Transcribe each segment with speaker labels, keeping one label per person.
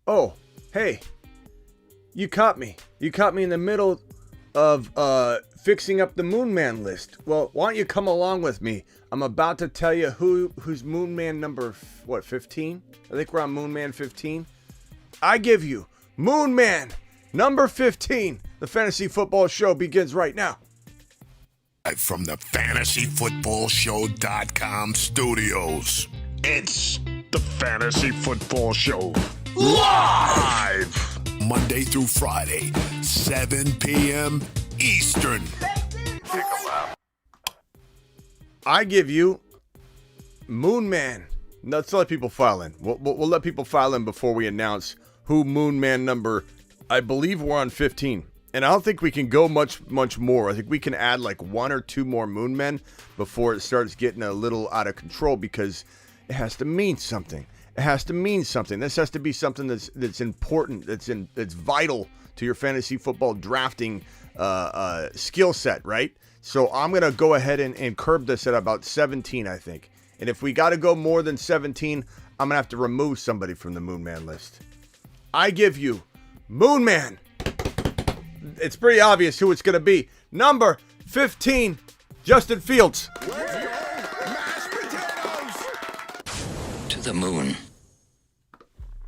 Speaker 1: Oh, hey, you caught me. You caught me in the middle of fixing up the Moon Man list. Well, why don't you come along with me? I'm about to tell you who's Moon Man number, 15? I think we're on Moon Man 15. I give you Moon Man number 15. The Fantasy Football Show begins right now.
Speaker 2: From the FantasyFootballShow.com studios, it's the Fantasy Football Show. Live! Monday through Friday, 7 p.m. Eastern. Take a lap.
Speaker 1: I give you Moon Man. Let's let people file in. We'll let people file in before we announce who Moon Man number, I believe we're on 15. And I don't think we can go much more. I think we can add like one or two more Moon Men before it starts getting a little out of control, because it has to mean something. It has to mean something. This has to be something that's important, that's vital to your fantasy football drafting skill set, right? So I'm going to go ahead and curb this at about 17, I think. And if we got to go more than 17, I'm going to have to remove somebody from the Moon Man list. I give you Moon Man. It's pretty obvious who it's going to be. Number 15, Justin Fields.
Speaker 2: Mashed potatoes!
Speaker 3: To the moon.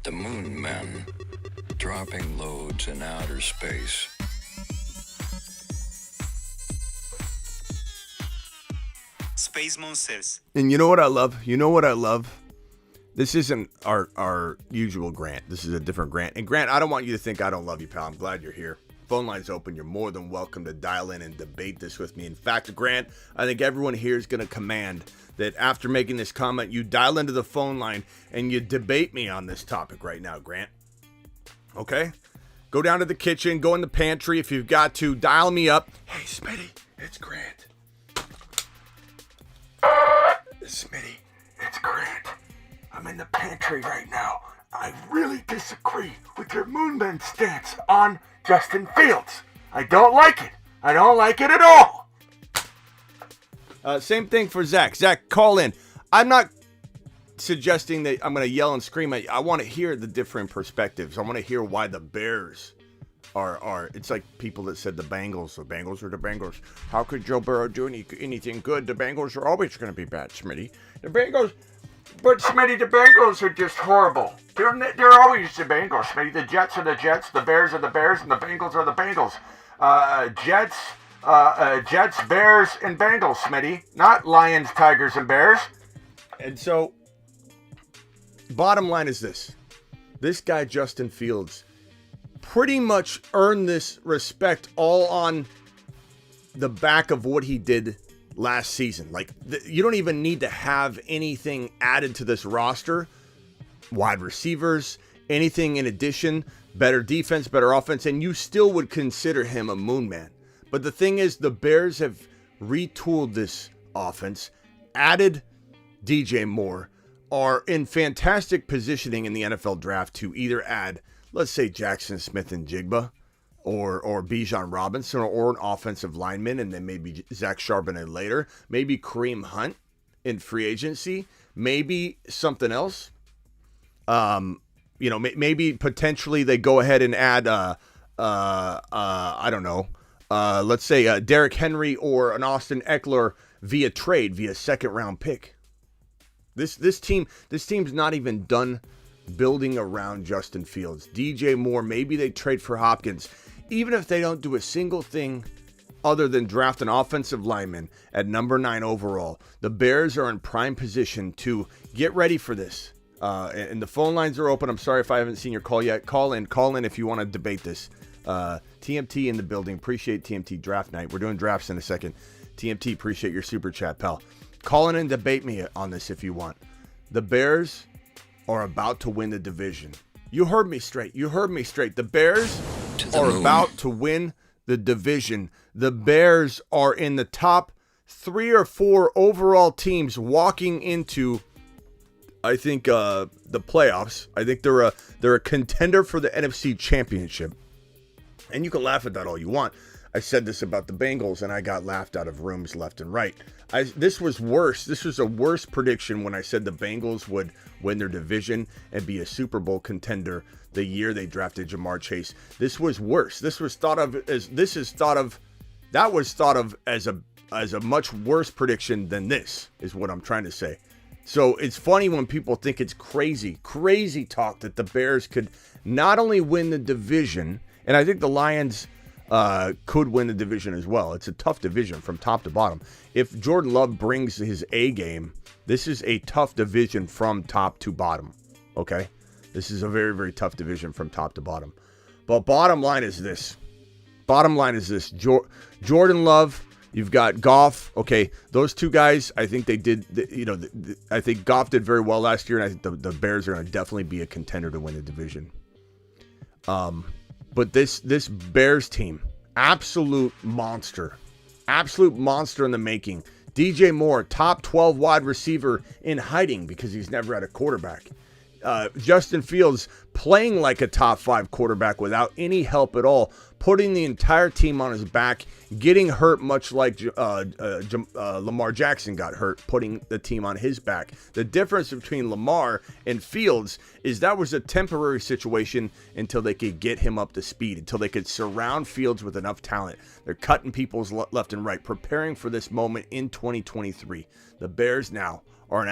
Speaker 3: The Moon Men, dropping loads in outer space.
Speaker 4: Space Monsters.
Speaker 1: And you know what I love? This isn't our usual Grant. This is a different Grant. And Grant, I don't want you to think I don't love you, pal. I'm glad you're here. Phone line's open. You're more than welcome to dial in and debate this with me. In fact, Grant, I think everyone here is going to command that after making this comment, you dial into the phone line and you debate me on this topic right now, Grant. Okay? Go down to the kitchen, go in the pantry if you've got to. Dial me up. Hey, Smitty, it's Grant. Smitty, it's Grant. I'm in the pantry right now. I really disagree with your Moonman stance on Justin Fields. I don't like it. I don't like it at all. Same thing for Zach. Zach, call in. I'm not suggesting that I'm going to yell and scream at you. I want to hear the different perspectives. I want to hear why the Bears are. It's like people that said the Bengals are the Bengals. How could Joe Burrow do anything good? The Bengals are always going to be bad, Smitty. The Bengals are just horrible. They're always the Bengals, Smitty. The Jets are the Jets, the Bears are the Bears, and the Bengals are the Bengals. Jets, Bears, and Bengals, Smitty. Not Lions, Tigers, and Bears. And so, bottom line is this. This guy, Justin Fields, pretty much earned this respect all on the back of what he did last season. Like, you don't even need to have anything added to this roster. Wide receivers, anything in addition, better defense, better offense, and you still would consider him a Moon Man. But the thing is, the Bears have retooled this offense, added DJ Moore, are in fantastic positioning in the NFL draft to either add, let's say, Jackson Smith and Jigba, or Bijan Robinson, or an offensive lineman, and then maybe Zach Charbonnet later, maybe Kareem Hunt in free agency, maybe something else. Maybe potentially they go ahead and add, I don't know, let's say Derrick Henry or an Austin Eckler via trade, via second round pick. This team's not even done building around Justin Fields. DJ Moore, maybe they trade for Hopkins. Even if they don't do a single thing other than draft an offensive lineman at number 9 overall, the Bears are in prime position to get ready for this. And the phone lines are open. I'm sorry if I haven't seen your call yet. Call in if you want to debate this. TMT in the building. Appreciate TMT draft night. We're doing drafts in a second. TMT, appreciate your super chat, pal. Call in and debate me on this if you want. The Bears are about to win the division. You heard me straight. The Bears are about to win the division. The Bears are in the top 3 or 4 overall teams walking into, I think, the playoffs. I think they're a contender for the NFC Championship. And you can laugh at that all you want. I said this about the Bengals, and I got laughed out of rooms left and right. This was worse. This was a worse prediction when I said the Bengals would win their division and be a Super Bowl contender the year they drafted Jamar Chase. This was worse. That was thought of as a much worse prediction than this, is what I'm trying to say. So it's funny when people think it's crazy talk that the Bears could not only win the division, and I think the Lions could win the division as well. It's a tough division from top to bottom. If Jordan Love brings his A game, this is a tough division from top to bottom. Okay? This is a very, very tough division from top to bottom. But bottom line is this. Jordan Love, you've got Goff. Okay, those two guys, I think they did, I think Goff did very well last year, and I think the Bears are going to definitely be a contender to win the division. But this Bears team, absolute monster in the making. DJ Moore, top 12 wide receiver in hiding because he's never had a quarterback. Justin Fields playing like a top 5 quarterback without any help at all, putting the entire team on his back, getting hurt much like Lamar Jackson got hurt, putting the team on his back. The difference between Lamar and Fields is that was a temporary situation until they could get him up to speed, until they could surround Fields with enough talent. They're cutting people's left and right, preparing for this moment in 2023. The Bears now are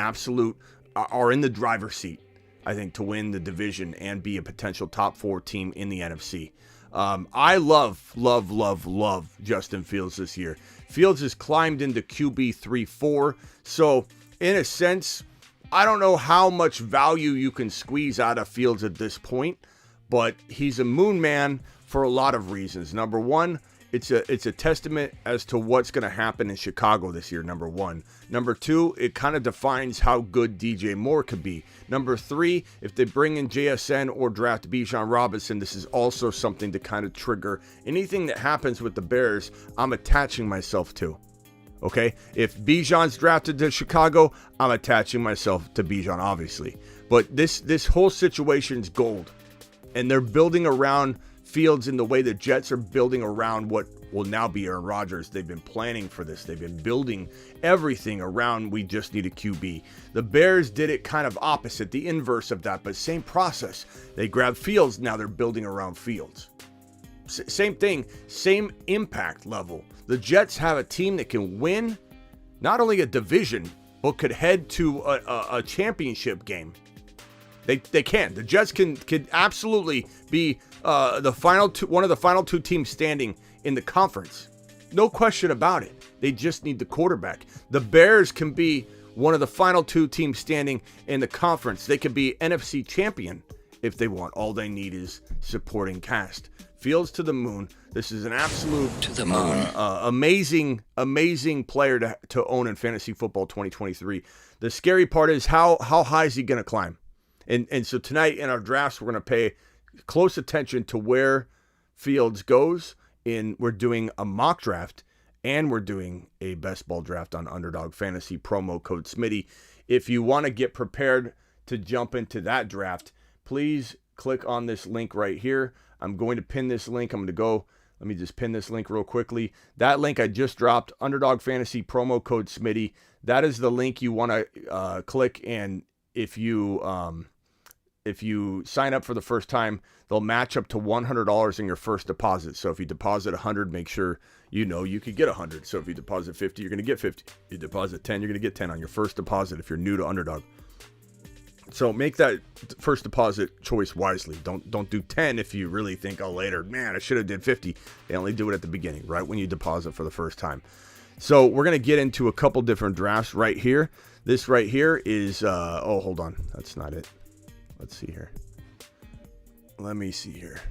Speaker 1: in the driver's seat, I think, to win the division and be a potential top 4 team in the NFC. I love Justin Fields this year. Fields has climbed into QB 3-4. So, in a sense, I don't know how much value you can squeeze out of Fields at this point, but he's a moon man for a lot of reasons. Number one, it's a testament as to what's going to happen in Chicago this year, number one. Number two, it kind of defines how good DJ Moore could be. Number three, if they bring in JSN or draft Bijan Robinson, this is also something to kind of trigger anything that happens with the Bears. I'm attaching myself to. Okay? If Bijan's drafted to Chicago, I'm attaching myself to Bijan, obviously. But this whole situation's gold. And they're building around Fields in the way the Jets are building around what will now be Aaron Rodgers. They've been planning for this. They've been building everything around we just need a QB. The Bears did it kind of opposite, the inverse of that, but same process. They grabbed Fields, now they're building around Fields. Same thing, same impact level. The Jets have a team that can win not only a division, but could head to a championship game. They can. The Jets can absolutely be one of the final 2 teams standing in the conference. No question about it. They just need the quarterback. The Bears can be one of the final 2 teams standing in the conference. They could be NFC champion if they want. All they need is supporting cast. Fields to the moon. This is an absolute
Speaker 3: to the moon.
Speaker 1: Amazing player to own in fantasy football 2023. The scary part is how high is he going to climb? And so tonight in our drafts, we're going to pay close attention to where Fields goes. We're doing a mock draft, and we're doing a best ball draft on Underdog Fantasy, promo code Smitty. If you want to get prepared to jump into that draft, please click on this link right here. I'm going to pin this link. Let me just pin this link real quickly. That link I just dropped, Underdog Fantasy, promo code Smitty. That is the link you want to click, and if you sign up for the first time, they'll match up to $100 in your first deposit. So if you deposit $100, make sure you could get $100. So if you deposit $50, you're going to get $50. You deposit $10, you're going to get $10 on your first deposit if you're new to Underdog. So make that first deposit choice wisely. Don't do 10 if you really think, oh, later, man, I should have did 50. They only do it at the beginning, right when you deposit for the first time. So we're going to get into a couple different drafts right here. This right here is, hold on. That's not it. Let's see here. Let me see here.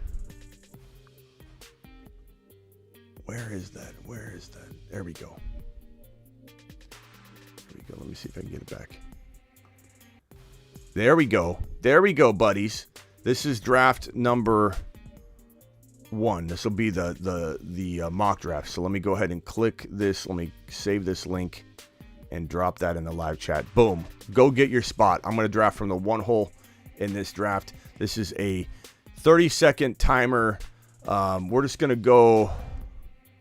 Speaker 1: Where is that? There we go. Let me see if I can get it back. There we go, buddies. This is draft number 1. This will be the mock draft. So let me go ahead and click this. Let me save this link and drop that in the live chat. Boom. Go get your spot. I'm going to draft from the 1 hole in this draft. This is a 30-second timer. We're just going to go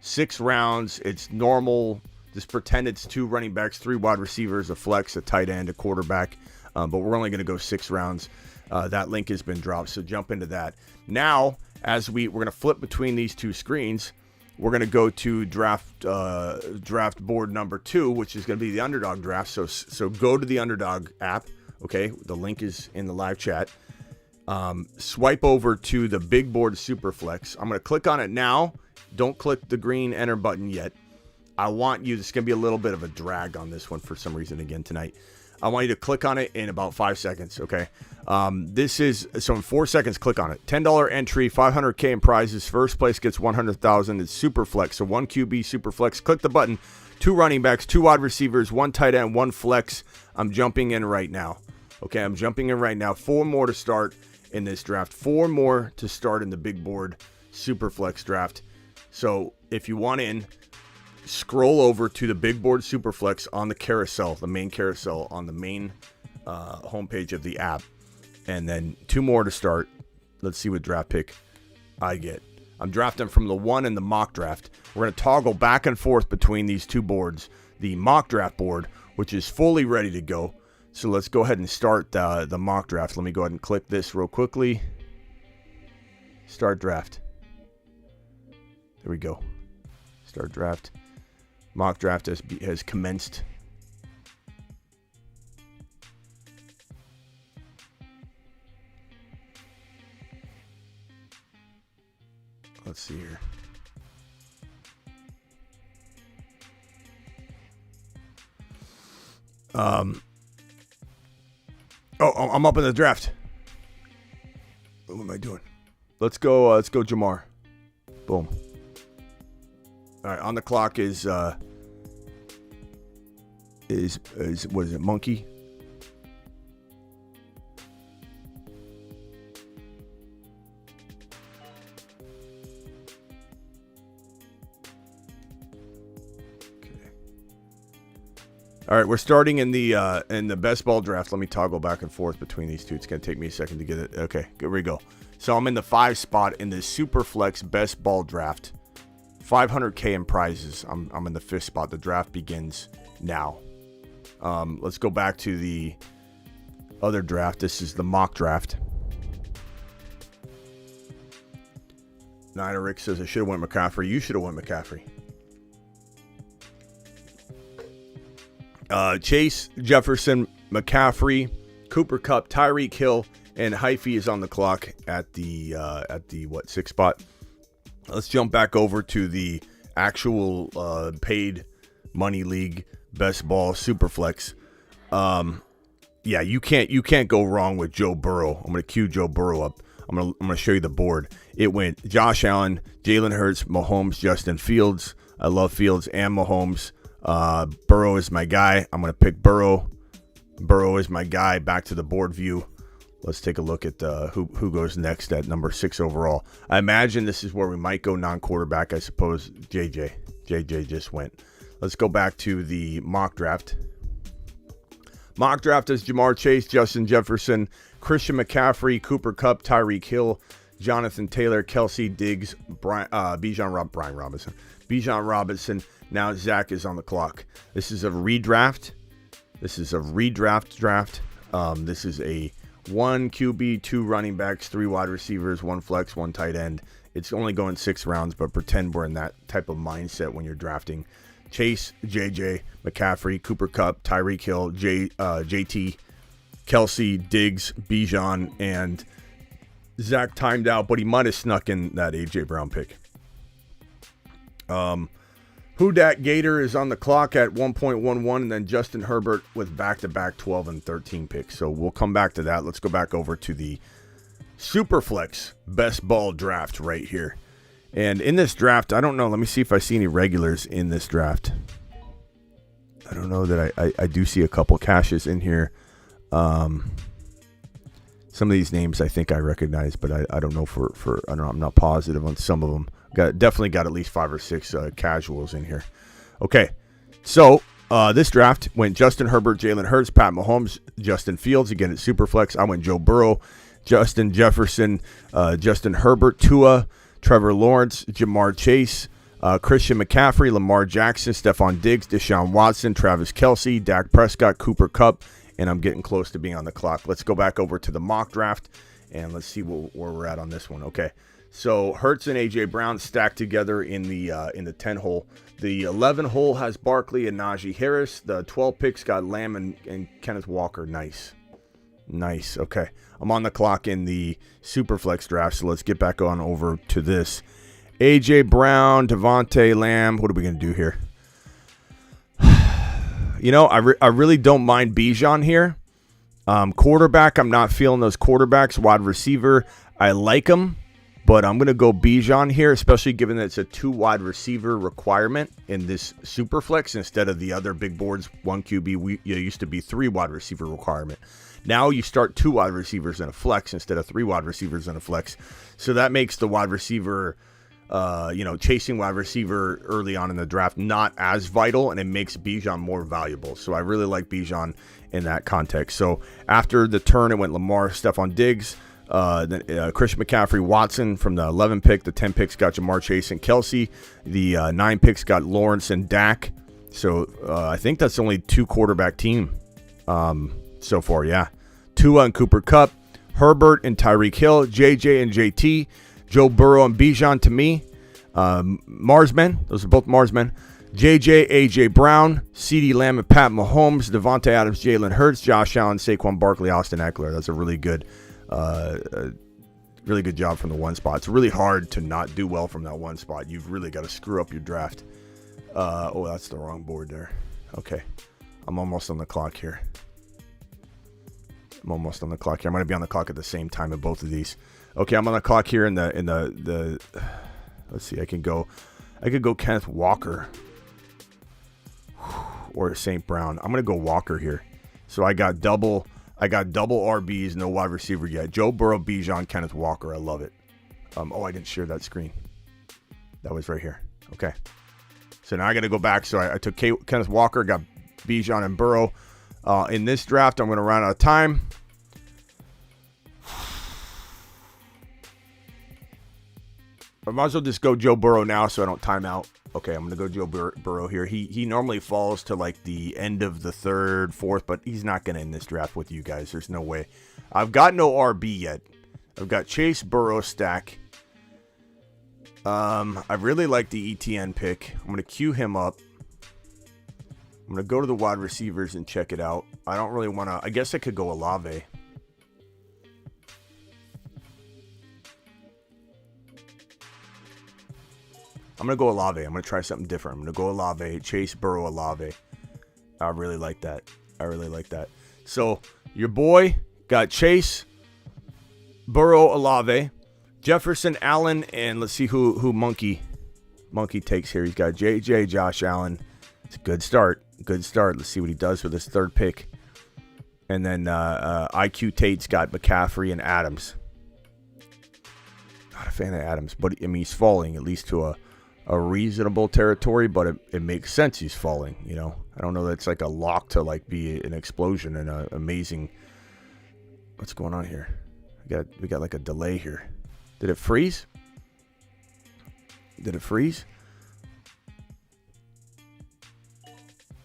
Speaker 1: 6 rounds. It's normal. Just pretend it's 2 running backs, 3 wide receivers, a flex, a tight end, a quarterback. But we're only going to go 6 rounds. That link has been dropped, so jump into that. Now, as we're going to flip between these 2 screens, we're going to go to draft board number 2, which is going to be the Underdog draft. So go to the Underdog app. Okay, the link is in the live chat. Swipe over to the big board Superflex. I'm going to click on it now. Don't click the green enter button yet. I want you, this is going to be a little bit of a drag on this one for some reason again tonight. I want you to click on it in about 5 seconds, okay? This is, so in 4 seconds, click on it. $10 entry, $500K in prizes. First place gets $100,000. It's Superflex, so 1 QB Superflex. Click the button. 2 running backs, 2 wide receivers, 1 tight end, 1 flex. I'm jumping in right now. Okay, I'm jumping in right now. 4 more to start in this draft. 4 more to start in the big board Superflex draft. So if you want in, scroll over to the big board Superflex on the carousel, the main carousel on the main homepage of the app. And then 2 more to start. Let's see what draft pick I get. I'm drafting from the 1 and the mock draft. We're going to toggle back and forth between these 2 boards. The mock draft board, which is fully ready to go. So let's go ahead and start the mock draft. Let me go ahead and click this real quickly. Start draft. There we go. Start draft. Mock draft has commenced. Let's see here. Oh, I'm up in the draft. What am I doing? Let's go Jamar. Boom. All right, on the clock is what is it, Monkey? All right, we're starting in the best ball draft. Let me toggle back and forth between these 2. It's going to take me a second to get it. Okay, here we go. So I'm in the 5 spot in the Superflex best ball draft. $500K in prizes. I'm in the 5th spot. The draft begins now. Let's go back to the other draft. This is the mock draft. Niner Rick says I should have went McCaffrey. You should have went McCaffrey. Chase, Jefferson, McCaffrey, Cooper Kupp, Tyreek Hill, and Hyphy is on the clock at the 6th spot. Let's jump back over to the actual paid money league best ball Superflex. Yeah, you can't go wrong with Joe Burrow. I'm gonna cue Joe Burrow up. I'm gonna show you the board. It went Josh Allen, Jalen Hurts, Mahomes, Justin Fields. I love Fields and Mahomes. Burrow is my guy. I'm going to pick Burrow. Burrow is my guy. Back to the board view. Let's take a look at who goes next at number 6 overall. I imagine this is where we might go non-quarterback. I suppose JJ just went. Let's go back to the mock draft. Mock draft is Jamar Chase, Justin Jefferson, Christian McCaffrey, Cooper Kupp, Tyreek Hill, Jonathan Taylor, Kelsey Diggs, Bijan Robinson. Now Zach is on the clock. This is a redraft. This is a draft. This is a 1 QB, 2 running backs, 3 wide receivers, 1 flex, 1 tight end. It's only going 6 rounds, but pretend we're in that type of mindset when you're drafting. Chase, JJ, McCaffrey, Cooper Kupp, Tyreek Hill, JT, Kelsey, Diggs, Bijan, and Zach timed out, but he might have snuck in that AJ Brown pick. Who Dat Gator is on the clock at 1.11, and then Justin Herbert with back-to-back 12 and 13 picks. So we'll come back to that. Let's go back over to the Superflex best ball draft right here. And in this draft, I don't know. Let me see if I see any regulars in this draft. I don't know that I do see a couple cashes in here. Some of these names I think I recognize, but I don't know for I don't know. I'm not positive on some of them. Definitely got at least 5 or 6 casuals in here. Okay, so this draft went Justin Herbert, Jalen Hurts, Pat Mahomes, Justin Fields. Again, it's Superflex. I went Joe Burrow, Justin Jefferson, Justin Herbert, Tua, Trevor Lawrence, Jamar Chase, Christian McCaffrey, Lamar Jackson, Stephon Diggs, Deshaun Watson, Travis Kelce, Dak Prescott, Cooper Kupp, and I'm getting close to being on the clock. Let's go back over to the mock draft, and let's see where we're at on this one. Okay, so Hurts and A.J. Brown stacked together in the 10 hole. The 11 hole has Barkley and Najee Harris. The 12 picks got Lamb and Kenneth Walker. Nice. Okay, I'm on the clock in the Superflex draft, so let's get back on over to this. A.J. Brown, Devontae Lamb. What are we going to do here? I really don't mind Bijan here. Quarterback, I'm not feeling those quarterbacks. Wide receiver, I like them, but I'm going to go Bijan here, especially given that it's a 2 wide receiver requirement in this Superflex instead of the other big boards, 1 QB. Used to be 3 wide receiver requirement. Now you start 2 wide receivers in a flex instead of 3 wide receivers in a flex. So that makes the wide receiver, chasing wide receiver early on in the draft not as vital, and it makes Bijan more valuable. So I really like Bijan in that context. So after the turn, it went Lamar, Stephon Diggs, Christian McCaffrey, Watson from the 11 pick. The 10 picks got Jamar Chase and Kelce. The 9 picks got Lawrence and Dak. So I think that's only 2 quarterback team so far, yeah. Tua and Cooper Kupp, Herbert and Tyreek Hill, JJ and JT, Joe Burrow and Bijan to me. Marsmen, those are both Marsmen. JJ, AJ Brown, CeeDee Lamb and Pat Mahomes, Devontae Adams, Jalen Hurts, Josh Allen, Saquon Barkley, Austin Eckler. That's a really good job from the 1 spot. It's really hard to not do well from that 1 spot. You've really got to screw up your draft. That's the wrong board there. Okay, I'm almost on the clock here. I'm going to be on the clock at the same time in both of these. Okay, I'm on the clock here in the let's see, I could go Kenneth Walker or St. Brown. I'm going to go Walker here. So I got double RBs, no wide receiver yet. Joe Burrow, Bijan, Kenneth Walker. I love it. I didn't share that screen. That was right here. Okay. So now I got to go back. So I took Kenneth Walker, got Bijan and Burrow. In this draft, I'm going to run out of time. I might as well just go Joe Burrow now so I don't time out. Okay, I'm going to go Joe Burrow here. He normally falls to like the end of the 3rd, 4th, but he's not going to end this draft with you guys. There's no way. I've got no RB yet. I've got Chase Burrow stack. I really like the ETN pick. I'm going to queue him up. I'm going to go to the wide receivers and check it out. I don't really want to... I guess I could go Olave. I'm going to go Olave. I'm going to try something different. I'm going to go Olave. Chase Burrow Olave. I really like that. So, your boy got Chase, Burrow, Olave, Jefferson, Allen, and let's see who Monkey takes here. He's got JJ, Josh Allen. It's a good start. Let's see what he does with his 3rd pick. And then IQ Tate's got McCaffrey and Adams. Not a fan of Adams, but I mean, he's falling at least to a reasonable territory, but it makes sense he's falling, I don't know that it's like a lock to like be an explosion and an amazing... What's going on here? We got like a delay here. Did it freeze?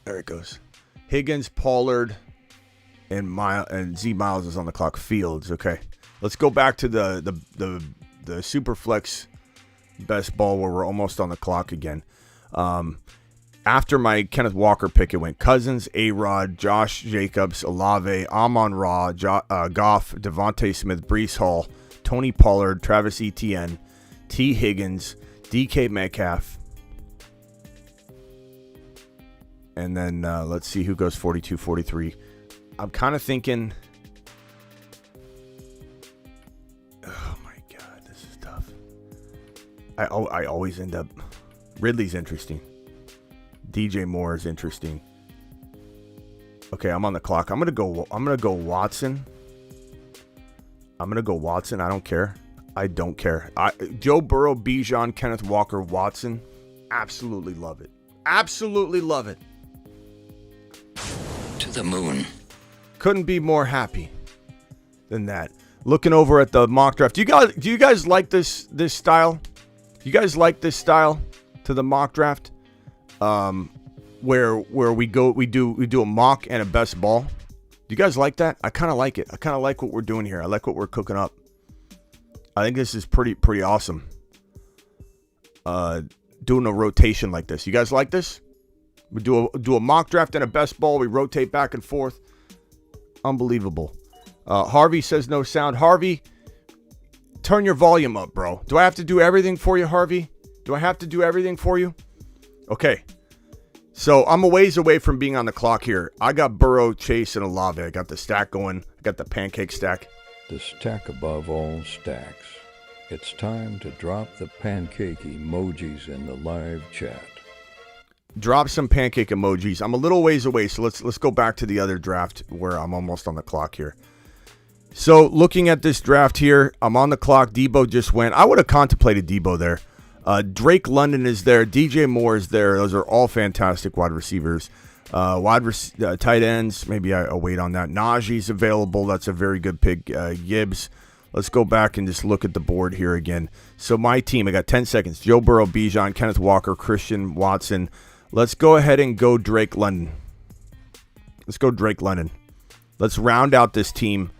Speaker 1: There it goes. Higgins, Pollard, and Z Miles is on the clock. Fields. Okay, let's go back to the Superflex best ball where we're almost on the clock again. After my Kenneth Walker pick, it went Cousins, A-Rod, Josh Jacobs, Olave, Amon-Ra, Goff, Devontae Smith, Breece Hall, Tony Pollard, Travis Etienne, T. Higgins, DK Metcalf. And then let's see who goes 42-43. I'm kind of thinking... Oh my God, this is tough. I always end up... Ridley's interesting. DJ Moore is interesting. Okay, I'm on the clock. I'm gonna go Watson. I don't care. Joe Burrow, Bijan, Kenneth Walker, Watson. Absolutely love it.
Speaker 3: To the moon.
Speaker 1: Couldn't be more happy than that. Looking over at the mock draft. Do you guys like this style? You guys like this style? to the mock draft, where we do a mock and a best ball. Do you guys like that? I kind of like it. I kind of like what we're doing here. I like what we're cooking up. I think this is pretty awesome. Doing a rotation like this. You guys like this? We do a mock draft and a best ball. We rotate back and forth. Unbelievable. Harvey says no sound. Harvey, turn your volume up, bro. Do I have to do everything for you, Harvey? Do I have to do everything for you? Okay. So I'm a ways away from being on the clock here. I got Burrow, Chase, and Olave. I got the stack going. I got the pancake stack.
Speaker 5: The stack above all stacks. It's time to drop the pancake emojis in the live chat.
Speaker 1: Drop some pancake emojis. I'm a little ways away, so let's go back to the other draft where I'm almost on the clock here. So looking at this draft here, I'm on the clock. Debo just went. I would have contemplated Debo there. Drake London is there. DJ Moore is there. Those are all fantastic wide receivers. Tight ends, maybe I'll wait on that. Najee's available. That's a very good pick. Gibbs. Let's go back and just look at the board here again. So my team, I got 10 seconds. Joe Burrow, Bijan, Kenneth Walker, Christian Watson. Let's go ahead and go Drake London. Let's go Drake London. Let's round out this team.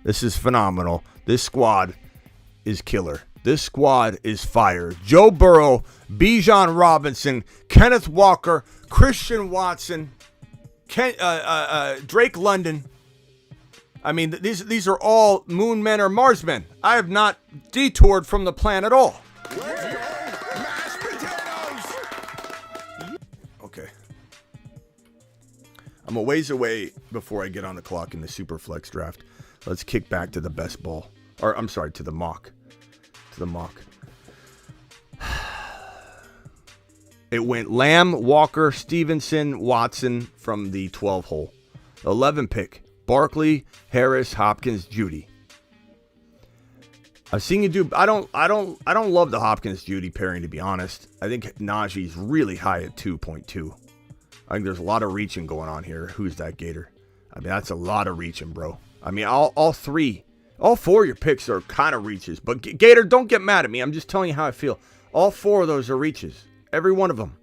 Speaker 1: This is phenomenal. This squad is killer. This squad is fire. Joe Burrow, Bijan Robinson, Kenneth Walker, Christian Watson, Drake London. I mean, these are all moon men or Mars men. I have not detoured from the plan at all. Okay. I'm a ways away before I get on the clock in the Superflex draft. Let's kick back to the best ball. Or, I'm sorry, to the mock. To the mock. It went Lamb, Walker, Stevenson, Watson from the 12 hole. 11 pick. Barkley, Harris, Hopkins, Judy. I've seen you do. I don't love the Hopkins Judy pairing, to be honest. I think Najee's really high at 2.2. I think there's a lot of reaching going on here. Who's that Gator? I mean, that's a lot of reaching, bro. I mean, all four of your picks are kind of reaches. But Gator, don't get mad at me. I'm just telling you how I feel. All four of those are reaches. Every one of them.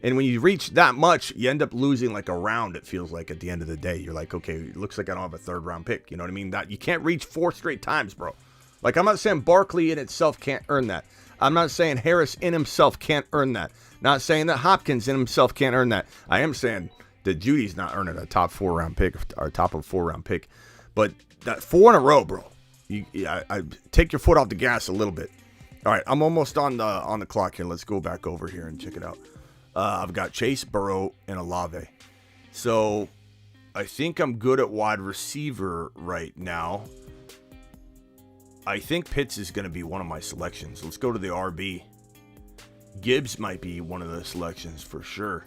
Speaker 1: And when you reach that much, you end up losing like a round, it feels like, at the end of the day. You're like, okay, it looks like I don't have a third round pick. You know what I mean? That you can't reach 4 straight times, bro. Like, I'm not saying Barkley in itself can't earn that. I'm not saying Harris in himself can't earn that. Not saying that Hopkins in himself can't earn that. I am saying that Judy's not earning a top 4 round pick, or top of 4 round pick. But that 4 in a row, bro. I take your foot off the gas a little bit. All right, I'm almost on the clock here. Let's go back over here and check it out. I've got Chase, Burrow, and Olave. So I think I'm good at wide receiver right now. I think Pitts is going to be one of my selections. Let's go to the RB. Gibbs might be one of the selections for sure.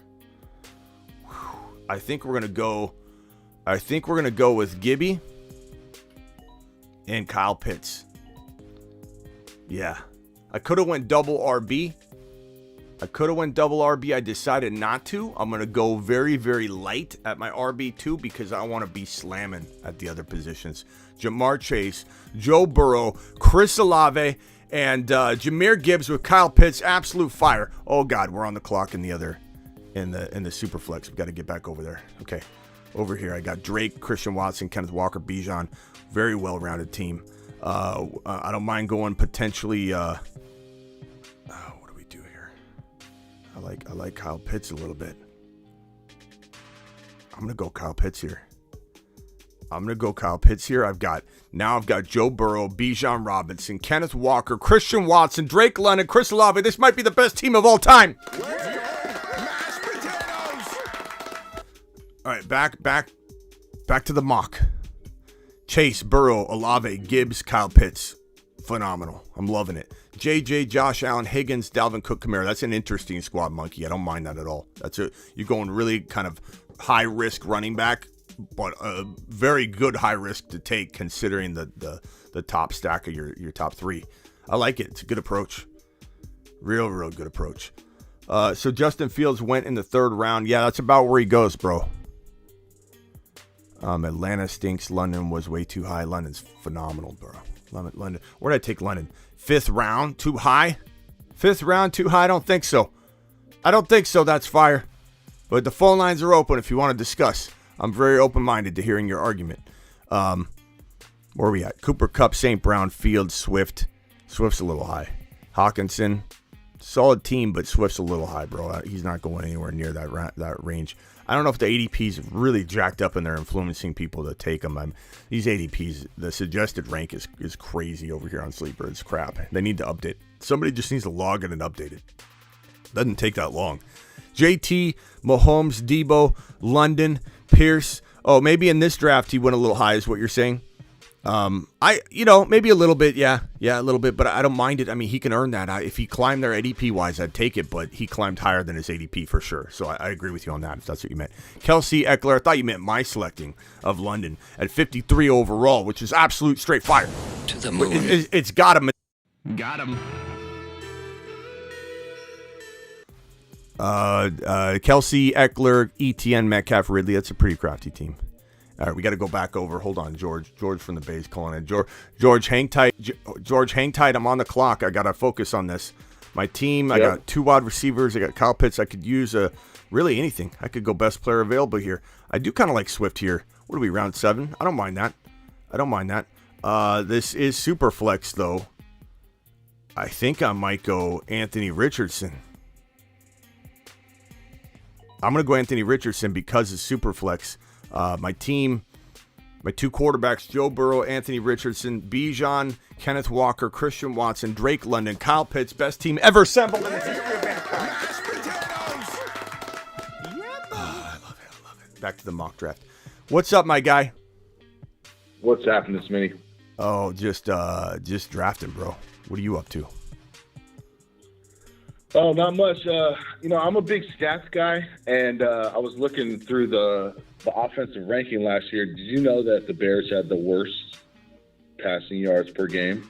Speaker 1: I think we're going to go with Gibby and Kyle Pitts. Yeah. I could have went double RB. I decided not to. I'm going to go very, very light at my RB2 because I want to be slamming at the other positions. Jamar Chase, Joe Burrow, Chris Olave, and Jahmyr Gibbs with Kyle Pitts. Absolute fire. Oh, God, we're on the clock in the Superflex. We've got to get back over there. Okay, over here I got Drake, Christian Watson, Kenneth Walker, Bijan. Very well-rounded team. I don't mind going potentially... I like Kyle Pitts a little bit. I'm going to go Kyle Pitts here. I've got Joe Burrow, Bijan Robinson, Kenneth Walker, Christian Watson, Drake London, Chris Olave. This might be the best team of all time. All right, back to the mock. Chase, Burrow, Olave, Gibbs, Kyle Pitts. Phenomenal. I'm loving it. JJ, Josh Allen, Higgins, Dalvin Cook, Kamara. That's an interesting squad, Monkey. I don't mind that at all. You're going really kind of high risk running back, but a very good high risk to take considering the top stack of your top 3. I like it. It's a good approach. Real good approach. So Justin Fields went in the 3rd round. Yeah, that's about where he goes, bro. Atlanta stinks. London was way too high. London's phenomenal, bro. London. Where did I take London? 5th round, too high? 5th round, too high? I don't think so. I don't think so. That's fire. But the phone lines are open if you want to discuss. I'm very open-minded to hearing your argument. Where are we at? Cooper Kupp, St. Brown, Fields, Swift. Swift's a little high. Hawkinson, solid team, but Swift's a little high, bro. He's not going anywhere near that range. I don't know if the ADP's really jacked up and they're influencing people to take them. These ADPs, the suggested rank is crazy over here on Sleeper. It's crap. They need to update. Somebody just needs to log in and update it. Doesn't take that long. JT, Mahomes, Debo, London, Pierce. Oh, maybe in this draft he went a little high is what you're saying. Maybe a little bit, yeah, a little bit, but I don't mind it. I mean, he can earn that. If he climbed there ADP-wise, I'd take it, but he climbed higher than his ADP for sure, so I agree with you on that, if that's what you meant. Kelsey, Eckler, I thought you meant my selecting of London at 53 overall, which is absolute straight fire.
Speaker 3: To the moon.
Speaker 1: It's got him.
Speaker 6: Got him.
Speaker 1: Kelsey, Eckler, ETN, Metcalf, Ridley, that's a pretty crafty team. All right, we got to go back over. Hold on, George. George from the Bay's calling in. George, hang tight. George, hang tight. I'm on the clock. I got to focus on this. My team, I got 2 wide receivers. I got Kyle Pitts. I could use really anything. I could go best player available here. I do kind of like Swift here. What are we, round 7? I don't mind that. This is super flex, though. I think I might go Anthony Richardson. I'm going to go Anthony Richardson because it's super flex. My team, my 2 quarterbacks, Joe Burrow, Anthony Richardson, Bijan, Kenneth Walker, Christian Watson, Drake London, Kyle Pitts, best team ever assembled in the history of mankind. I love it. Back to the mock draft. What's up, my guy?
Speaker 7: What's happening, Smitty?
Speaker 1: Oh, just drafting, bro. What are you up to?
Speaker 7: Oh, not much. I'm a big stats guy, and I was looking through the offensive ranking last year. Did you know that the Bears had the worst passing yards per game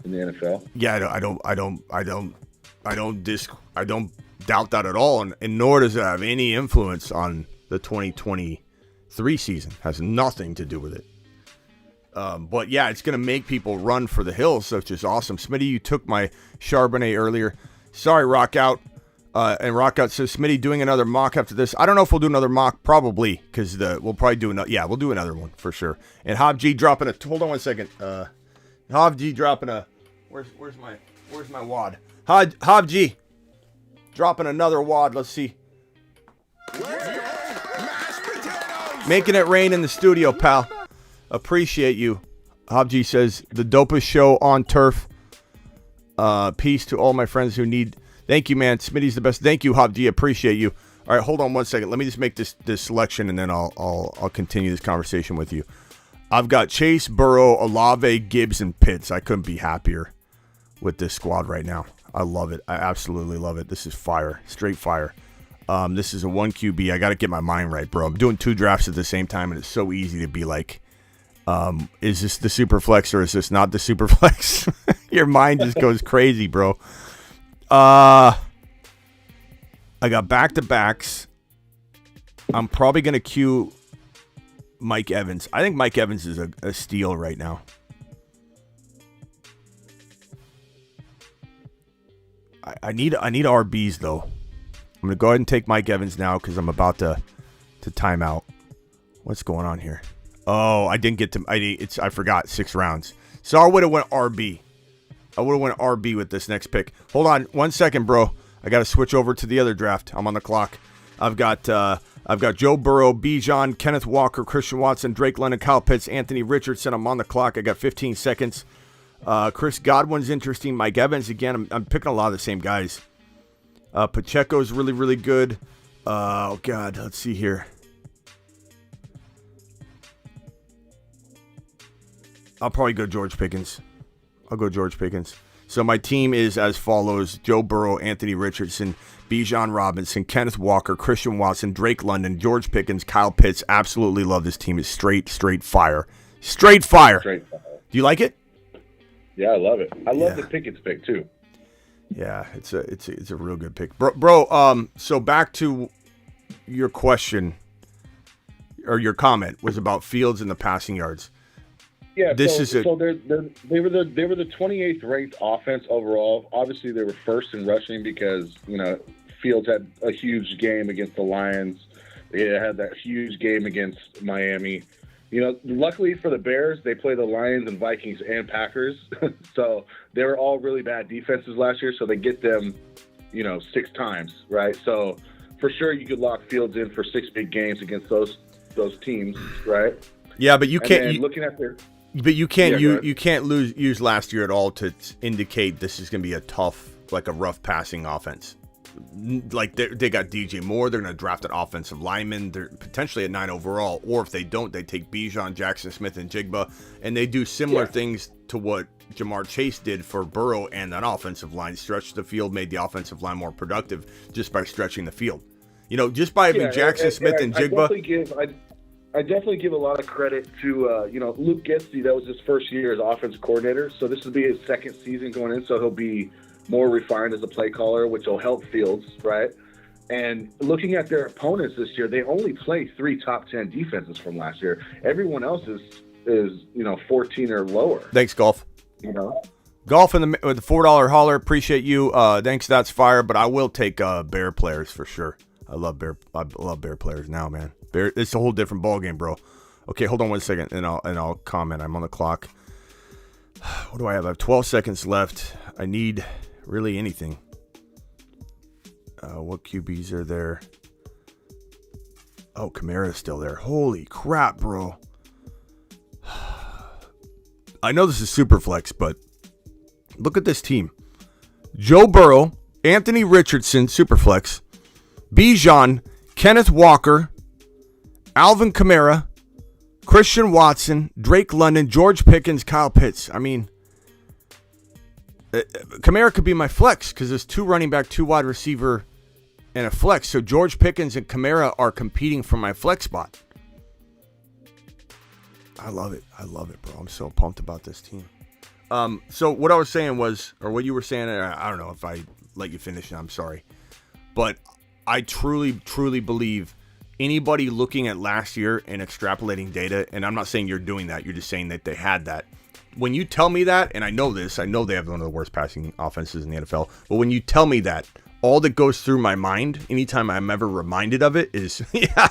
Speaker 7: in the NFL?
Speaker 1: Yeah, I don't doubt that at all, and nor does it have any influence on the 2023 season. Has nothing to do with it. But yeah, it's gonna make people run for the hills, which is awesome. Smitty, you took my Charbonnet earlier. Sorry, Rock Out. And Rock Out says, Smitty, doing another mock after this. I don't know if we'll do another mock, probably, because we'll probably do another. Yeah, we'll do another one for sure. And Hob G dropping hold on one second. Hob G dropping where's my wad? Hob G dropping another wad. Let's see. Making it rain in the studio, pal. Appreciate you. Hob G says, the dopest show on turf. Peace to all my friends who need. Thank you, man. Smitty's the best. Thank you, Hob G. Appreciate you. All right, hold on one second. Let me just make this selection, and then I'll continue this conversation with you. I've got Chase, Burrow, Olave, Gibbs, and Pitts. I couldn't be happier with this squad right now. I love it. I absolutely love it. This is fire, straight fire. This is a 1 QB. I got to get my mind right, bro. I'm doing 2 drafts at the same time, and it's so easy to be like, is this the super flex or is this not the super flex? Your mind just goes crazy, bro. I got back-to-backs. I'm probably going to queue Mike Evans. I think Mike Evans is a steal right now. I need RBs, though. I'm going to go ahead and take Mike Evans now because I'm about to time out. What's going on here? Oh, I didn't get to. I forgot 6 rounds. So I would have went RB. I would have went RB with this next pick. Hold on 1 second, bro. I got to switch over to the other draft. I'm on the clock. I've got Joe Burrow, Bijan, Kenneth Walker, Christian Watson, Drake London, Kyle Pitts, Anthony Richardson. I'm on the clock. I got 15 seconds. Chris Godwin's interesting. Mike Evans again. I'm picking a lot of the same guys. Pacheco's really, really good. Oh God, let's see here. I'll probably go George Pickens. So my team is as follows: Joe Burrow, Anthony Richardson, Bijan Robinson, Kenneth Walker, Christian Watson, Drake London, George Pickens, Kyle Pitts. Absolutely love this team. It's straight fire. Straight fire. Do you like it?
Speaker 7: Yeah, I love it. I love the Pickens pick too.
Speaker 1: Yeah, it's a real good pick, bro. So back to your question or your comment was about Fields and the passing yards.
Speaker 7: Yeah, they were the 28th ranked offense overall. Obviously, they were first in rushing because Fields had a huge game against the Lions. They had that huge game against Miami. You know, luckily for the Bears, they play the Lions and Vikings and Packers. So they were all really bad defenses last year, so they get them, 6 times, right? So for sure you could lock Fields in for 6 big games against those teams, right?
Speaker 1: Yeah, but you can't.
Speaker 7: Looking at their,
Speaker 1: but you can't.
Speaker 7: Yeah,
Speaker 1: You can't use last year at all to indicate this is going to be a tough, like a rough passing offense. Like they got DJ Moore. They're going to draft an offensive lineman. They're potentially at 9 overall. Or if they don't, they take Bijan, Jackson Smith, and Jigba, and they do similar things to what Jamar Chase did for Burrow and that offensive line. Stretched the field, made the offensive line more productive just by stretching the field. Just by having Jackson Smith and Jigba.
Speaker 7: I definitely give a lot of credit to Luke Getsy. That was his first year as offensive coordinator, so this will be his second season going in. So he'll be more refined as a play caller, which will help Fields, right? And looking at their opponents this year, they only play 3 top 10 defenses from last year. Everyone else is 14 or lower.
Speaker 1: Thanks, Golf. Golf with the $4 holler. Appreciate you. Thanks, that's fire. But I will take Bear players for sure. I love Bear players now, man. Bear, it's a whole different ball game, bro. Okay, hold on 1 second, and I'll comment. I'm on the clock. What do I have? I have 12 seconds left. I need really anything. What QBs are there? Oh, Kamara's still there. Holy crap, bro. I know this is super flex, but look at this team. Joe Burrow, Anthony Richardson, super flex. Bijan, Kenneth Walker, Alvin Kamara, Christian Watson, Drake London, George Pickens, Kyle Pitts. I mean, Kamara could be my flex because there's 2 running back, 2 wide receiver, and a flex. So George Pickens and Kamara are competing for my flex spot. I love it, bro. I'm so pumped about this team. So what I was saying was, or what you were saying, I don't know if I let you finish. I'm sorry, but I truly, truly believe anybody looking at last year and extrapolating data, and I'm not saying you're doing that, you're just saying that they had that. When you tell me that, and I know this, I know they have one of the worst passing offenses in the NFL, but when you tell me that, all that goes through my mind anytime I'm ever reminded of it is, yeah,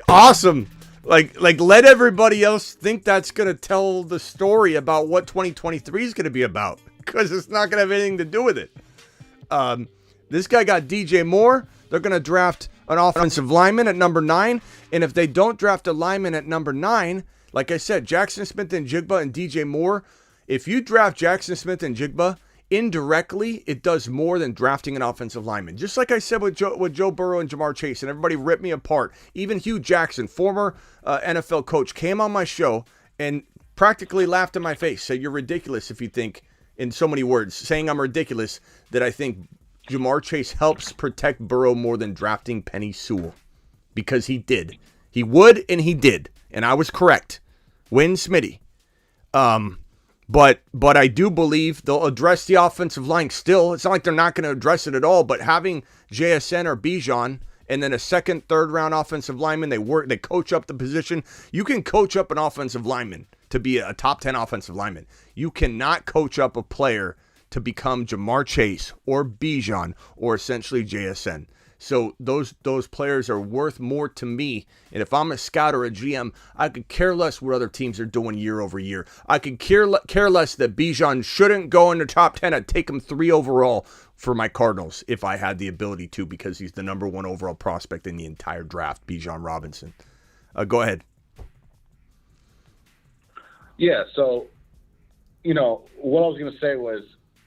Speaker 1: awesome. Like let everybody else think that's going to tell the story about what 2023 is going to be about, because it's not going to have anything to do with it. This guy got DJ Moore. They're going to draft an offensive lineman at number 9. And if they don't draft a lineman at number 9, like I said, Jackson Smith and Jigba and DJ Moore, if you draft Jackson Smith and Jigba, indirectly, it does more than drafting an offensive lineman. Just like I said with Joe Burrow and Jamar Chase, and everybody ripped me apart. Even Hugh Jackson, former NFL coach, came on my show and practically laughed in my face, said, "You're ridiculous if you think," in so many words, saying I'm ridiculous that I think Jamar Chase helps protect Burrow more than drafting Penny Sewell. Because he did. He would, and he did. And I was correct. Win Smitty. But I do believe they'll address the offensive line still. It's not like they're not going to address it at all, but having JSN or Bijan and then a second, third round offensive lineman, they coach up the position. You can coach up an offensive lineman to be a top 10 offensive lineman. You cannot coach up a player to become Jamar Chase or Bijan or essentially JSN. So those players are worth more to me. And if I'm a scout or a GM, I could care less what other teams are doing year over year. I could care less that Bijan shouldn't go in the top 10. I'd take him 3 overall for my Cardinals if I had the ability to, because he's the number 1 overall prospect in the entire draft, Bijan Robinson. Go ahead.
Speaker 7: Yeah, so, what I was going to say was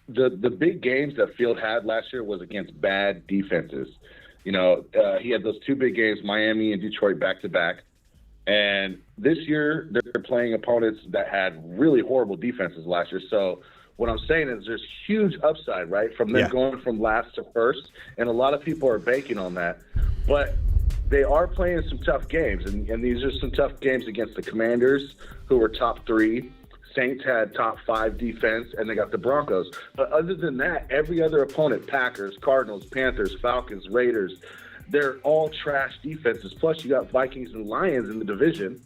Speaker 7: the big games that Field had last year was against bad defenses. He had those 2 big games, Miami and Detroit back-to-back. And this year, they're playing opponents that had really horrible defenses last year. So what I'm saying is there's huge upside, right, from them going from last to first. And a lot of people are banking on that. But they are playing some tough games. And these are some tough games against the Commanders, who were top 3. Saints had top 5 defense, and they got the Broncos. But other than that, every other opponent, Packers, Cardinals, Panthers, Falcons, Raiders, they're all trash defenses. Plus, you got Vikings and Lions in the division.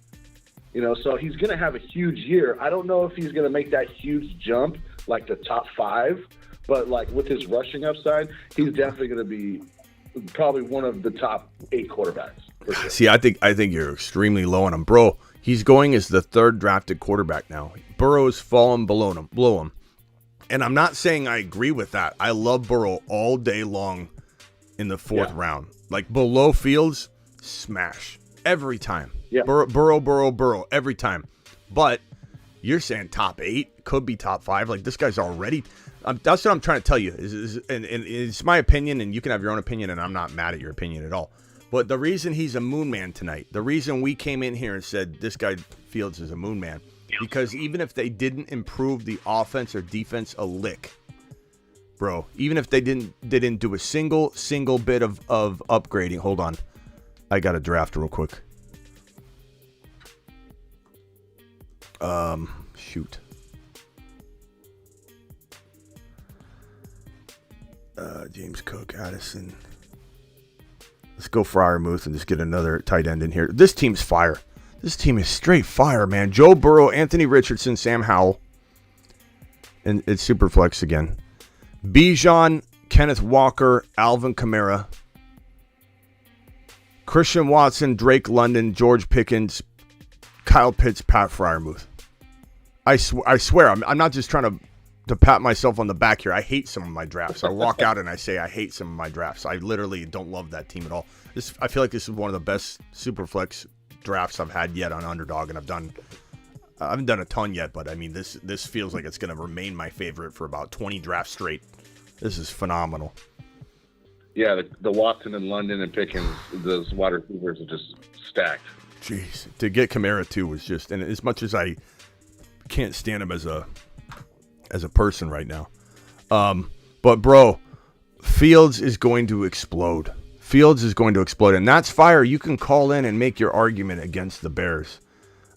Speaker 7: So he's going to have a huge year. I don't know if he's going to make that huge jump like the top 5, but like with his rushing upside, he's definitely going to be probably one of the top 8 quarterbacks. For sure.
Speaker 1: See, I think you're extremely low on him, bro. He's going as the 3rd drafted quarterback now. Burrow's fallen below him. And I'm not saying I agree with that. I love Burrow all day long in the 4th round. Like below Fields, smash every time.
Speaker 7: Yeah.
Speaker 1: Burrow every time. But you're saying top 8, could be top 5. Like this guy's already. That's what I'm trying to tell you. And it's my opinion, and you can have your own opinion, and I'm not mad at your opinion at all. But the reason he's a moon man tonight, the reason we came in here and said this guy Fields is a moon man, because even if they didn't improve the offense or defense a lick, bro, even if they didn't do a single bit of upgrading. Hold on, I got a draft real quick. Shoot. James Cook, Addison. Let's go Freiermuth and just get another tight end in here. This team's fire. This team is straight fire, man. Joe Burrow, Anthony Richardson, Sam Howell. And it's Superflex again. Bijan, Kenneth Walker, Alvin Kamara. Christian Watson, Drake London, George Pickens, Kyle Pitts, Pat Freiermuth. I swear, I'm not just trying to pat myself on the back here. I hate some of my drafts. I walk out and I say I hate some of my drafts. I literally don't love that team at all. I feel like this is one of the best Superflex drafts I've had yet on Underdog, and I haven't done a ton yet, but I mean this feels like it's going to remain my favorite for about 20 drafts straight. This is phenomenal.
Speaker 7: Yeah, the Watson and London and Pickens, those wide receivers are just stacked.
Speaker 1: Jeez, to get Kamara too was just, and as much as I can't stand him as a person right now. But bro, Fields is going to explode. And that's fire. You can call in and make your argument against the Bears.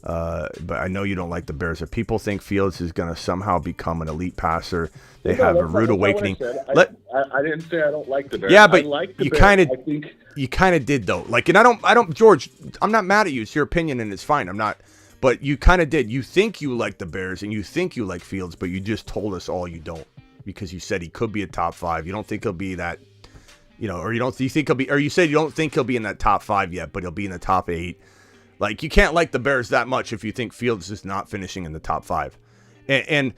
Speaker 1: But I know you don't like the Bears. If people think Fields is going to somehow become an elite passer, they have a rude awakening.
Speaker 7: I didn't say I don't like the Bears.
Speaker 1: Yeah, but
Speaker 7: I like the
Speaker 1: you
Speaker 7: Bears.
Speaker 1: kind of did though. Like, and I don't, George, I'm not mad at you. It's your opinion and it's fine. I'm not. But you kind of did. You think you like the Bears and you think you like Fields, but you just told us all you don't, because you said he could be a top 5. You don't think he'll be that, or you think he'll be, or you said you don't think he'll be in that top 5 yet, but he'll be in the top 8. Like, you can't like the Bears that much if you think Fields is not finishing in the top 5. And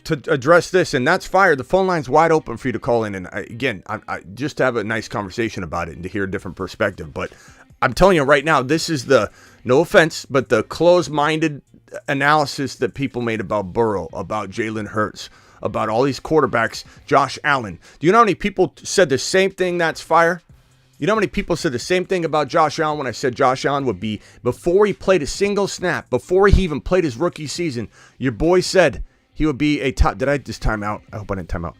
Speaker 1: to address this, and that's fire. The phone line's wide open for you to call in. And I just to have a nice conversation about it and to hear a different perspective. But I'm telling you right now, this is no offense, but the closed-minded analysis that people made about Burrow, about Jalen Hurts, about all these quarterbacks, Josh Allen. Do you know how many people said the same thing? That's fire. You know how many people said the same thing about Josh Allen when I said Josh Allen would be, before he played a single snap, before he even played his rookie season, your boy said he would be a top, did I just time out? I hope I didn't time out.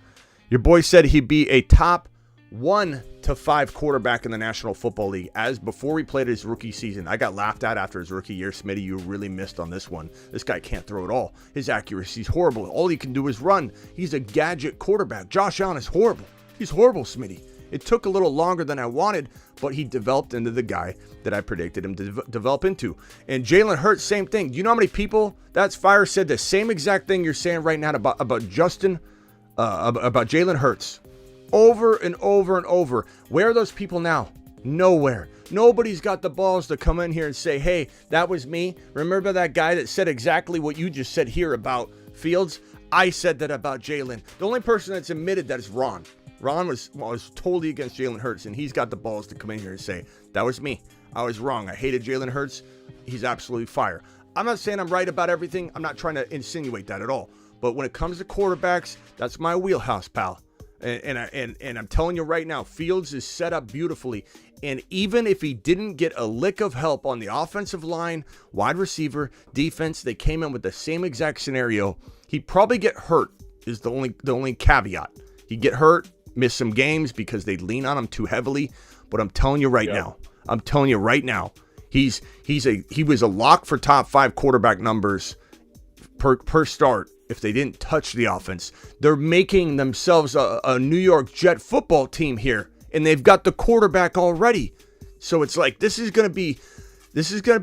Speaker 1: Your boy said he'd be a top 1 to 5 quarterback in the National Football League as before he played his rookie season. I got laughed at after his rookie year. Smitty, you really missed on this one. This guy can't throw at all. His accuracy's horrible. All he can do is run. He's a gadget quarterback. Josh Allen is horrible. He's horrible, Smitty. It took a little longer than I wanted, but he developed into the guy that I predicted him to develop into. And Jalen Hurts, same thing. Do you know how many people that's fire said the same exact thing you're saying right now about Jalen Hurts? Over and over and over. Where are those people now? Nowhere. Nobody's got the balls to come in here and say, hey, that was me. Remember that guy that said exactly what you just said here about Fields? I said that about Jalen. The only person that's admitted that is Ron. Ron was totally against Jalen Hurts, and he's got the balls to come in here and say, that was me. I was wrong. I hated Jalen Hurts. He's absolutely fire. I'm not saying I'm right about everything. I'm not trying to insinuate that at all. But when it comes to quarterbacks, that's my wheelhouse, pal. And I'm telling you right now, Fields is set up beautifully. And even if he didn't get a lick of help on the offensive line, wide receiver, defense, they came in with the same exact scenario. He'd probably get hurt is the only caveat. He'd get hurt, miss some games because they'd lean on him too heavily. But I'm telling you right now, he was a lock for top 5 quarterback numbers per start. If they didn't touch the offense, they're making themselves a New York Jet football team here, and they've got the quarterback already. So it's like this is going to be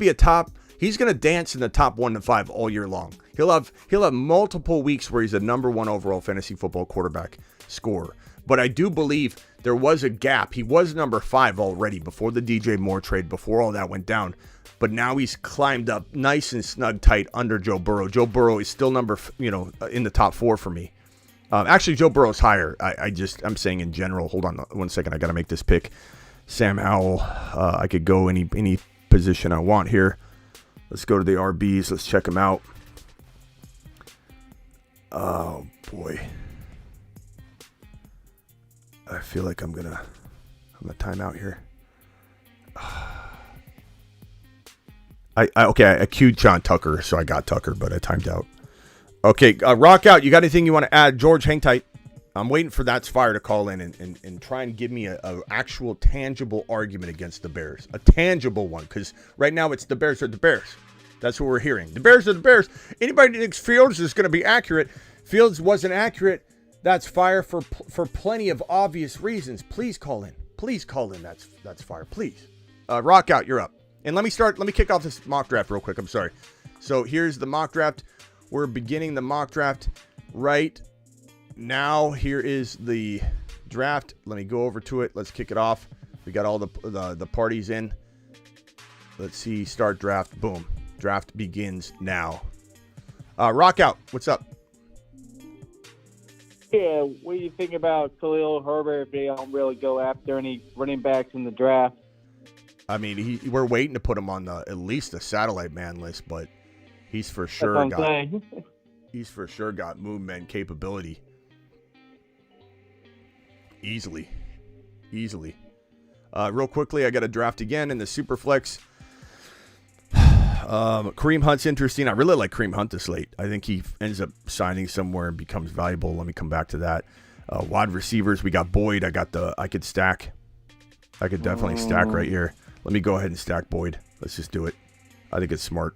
Speaker 1: a top. He's going to dance in the top 1 to 5 all year long. He'll have multiple weeks where he's a number 1 overall fantasy football quarterback scorer. But I do believe there was a gap. He was number 5 already before the DJ Moore trade, before all that went down. But now he's climbed up nice and snug tight under Joe Burrow. Joe Burrow is still in the top 4 for me. Actually, Joe Burrow's higher. I'm saying in general. Hold on 1 second. I got to make this pick. Sam Howell. I could go any position I want here. Let's go to the RBs. Let's check them out. Oh boy. I feel like I'm gonna time out here. I queued Sean Tucker, so I got Tucker, but I timed out. Okay, Rock Out, you got anything you want to add? George, hang tight. I'm waiting for That's Fire to call in and try and give me a actual tangible argument against the Bears. A tangible one, because right now it's the Bears are the Bears. That's what we're hearing. The Bears are the Bears. Anybody that thinks Fields is going to be accurate, Fields wasn't accurate. That's Fire for plenty of obvious reasons. Please call in. Please call in. That's Fire. Please. Rock Out, you're up. And let me kick off this mock draft real quick. I'm sorry. So here's the mock draft. We're beginning the mock draft right now. Here is the draft. Let me go over to it. Let's kick it off. We got all the parties in. Let's see. Start draft. Boom. Draft begins now. Rock Out, what's up?
Speaker 6: Yeah, what do you think about Khalil Herbert if they don't really go after any running backs in the draft?
Speaker 1: I mean, we're waiting to put him on at least the satellite man list, but he's for sure got movement capability. Easily. Real quickly, I got to draft again in the Superflex. Kareem Hunt's interesting. I really like Kareem Hunt this late. I think he ends up signing somewhere and becomes valuable. Let me come back to that. Wide receivers, we got Boyd. I could stack. I could definitely stack right here. Let me go ahead and stack Boyd. Let's just do it. I think it's smart.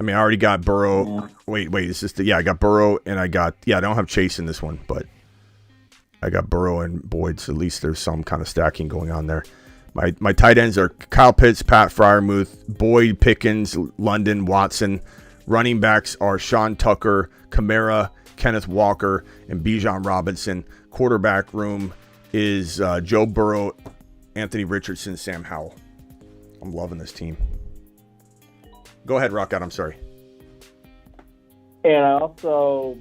Speaker 1: I mean, I already got Burrow. Yeah. Wait, is this I got Burrow and I don't have Chase in this one, but I got Burrow and Boyd, so at least there's some kind of stacking going on there. My tight ends are Kyle Pitts, Pat Freiermuth, Boyd, Pickens, London, Watson. Running backs are Sean Tucker, Kamara, Kenneth Walker, and Bijan Robinson. Quarterback room is Joe Burrow, Anthony Richardson, Sam Howell. I'm loving this team. Go ahead, Rock Out. I'm sorry.
Speaker 6: And I also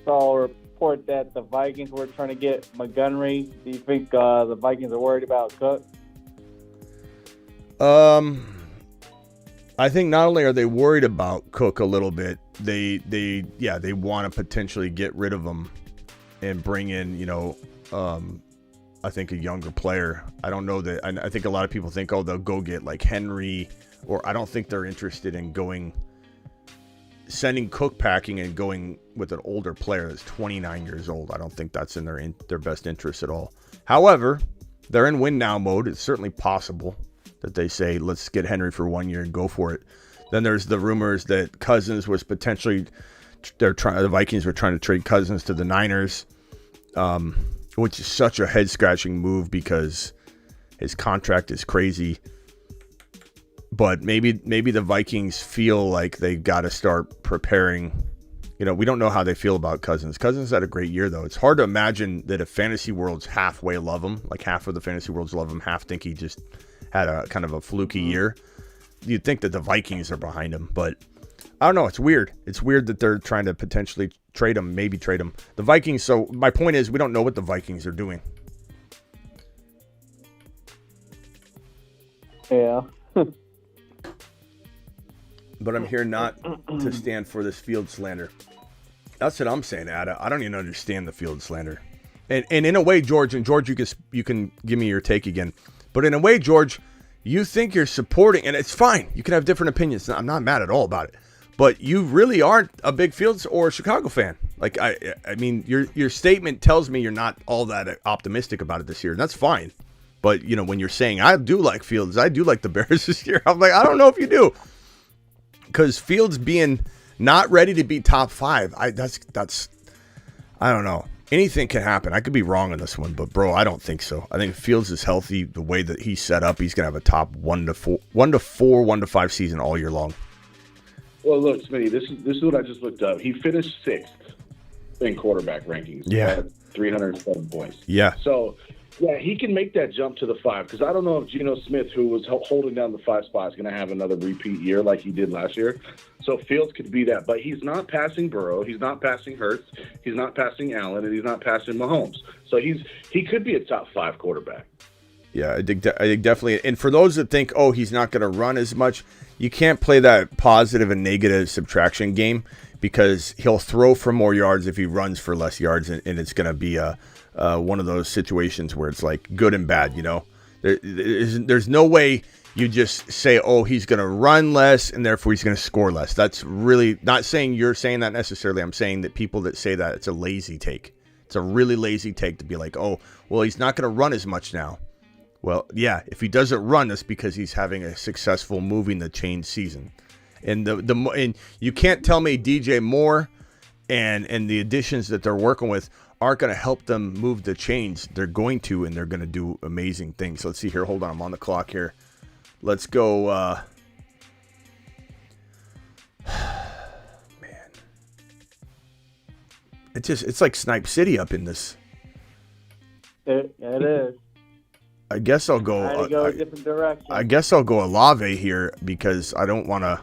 Speaker 6: saw a report that the Vikings were trying to get Montgomery. Do you think the Vikings are worried about Cook?
Speaker 1: I think not only are they worried about Cook a little bit, they want to potentially get rid of him and bring in, I think a younger player. I don't know that. I think a lot of people think, they'll go get like Henry, or I don't think they're interested in sending Cook packing and going with an older player that's 29 years old. I don't think that's in their best interest at all. However, they're in win now mode. It's certainly possible that they say, let's get Henry for 1 year and go for it. Then there's the rumors that Cousins was potentially, the Vikings were trying to trade Cousins to the Niners, which is such a head scratching move because his contract is crazy. But maybe the Vikings feel like they've got to start preparing. We don't know how they feel about Cousins. Cousins had a great year, though. It's hard to imagine that if fantasy worlds halfway love him, like half of the fantasy worlds love him, half think he just had a kind of a fluky year. You'd think that the Vikings are behind him, but I don't know. It's weird. It's weird that they're trying to potentially trade him, maybe trade him. The Vikings, so my point is we don't know what the Vikings are doing.
Speaker 6: Yeah.
Speaker 1: But I'm here not to stand for this field slander. That's what I'm saying, Ada. I don't even understand the field slander. And in a way, George, you can give me your take again. But in a way, George, you think you're supporting, and it's fine. You can have different opinions. I'm not mad at all about it. But you really aren't a big Fields or Chicago fan. Like, I mean, your statement tells me you're not all that optimistic about it this year, and that's fine. But, when you're saying, I do like Fields, I do like the Bears this year, I'm like, I don't know if you do. Because Fields being not ready to be top 5, that's I don't know. anything can happen. I could be wrong on this one, but bro, I don't think so. I think Fields is healthy. The way that he's set up, he's gonna have a top 1 to 5 season all year long.
Speaker 7: Well, look, Smitty, this is what I just looked up. He finished 6th in quarterback rankings.
Speaker 1: Yeah.
Speaker 7: At 307 points.
Speaker 1: Yeah.
Speaker 7: So, yeah, he can make that jump to the 5 because I don't know if Geno Smith, who was holding down the 5 spot, is going to have another repeat year like he did last year. So Fields could be that. But he's not passing Burrow. He's not passing Hurts. He's not passing Allen. And he's not passing Mahomes. So he could be a top 5 quarterback.
Speaker 1: Yeah, I think definitely. And for those that think, oh, he's not going to run as much, you can't play that positive and negative subtraction game because he'll throw for more yards if he runs for less yards, and it's going to be one of those situations where it's like good and bad, you know. There's no way you just say, oh, he's going to run less and therefore he's going to score less. That's really not saying you're saying that necessarily. I'm saying that people that say that, it's a lazy take. It's a really lazy take to be like, oh, well, he's not going to run as much now. Well, yeah, if he doesn't run, it's because he's having a successful moving the chain season. And and you can't tell me DJ Moore and the additions that they're working with aren't going to help them move the chains. They're going to, and they're going to do amazing things. Let's see here. Hold on. I'm on the clock here. Let's go. Man. It's like Snipe City up in this.
Speaker 6: It is.
Speaker 1: I guess I'll go.
Speaker 6: I had to go a different direction.
Speaker 1: I guess I'll go Olave here because I don't want to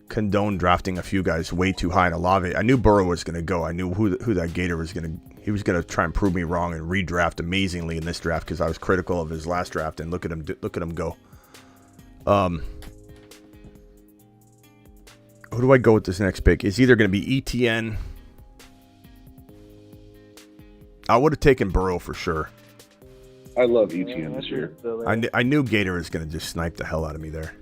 Speaker 1: condone drafting a few guys way too high in Olave. I knew Burrow was going to go. I knew who that Gator was going to. He was going to try and prove me wrong and redraft amazingly in this draft because I was critical of his last draft. And look at him go. Who do I go with this next pick? It's either going to be ETN. I would have taken Burrow for sure.
Speaker 7: I love ETN this year.
Speaker 1: I knew Gator was going to just snipe the hell out of me there.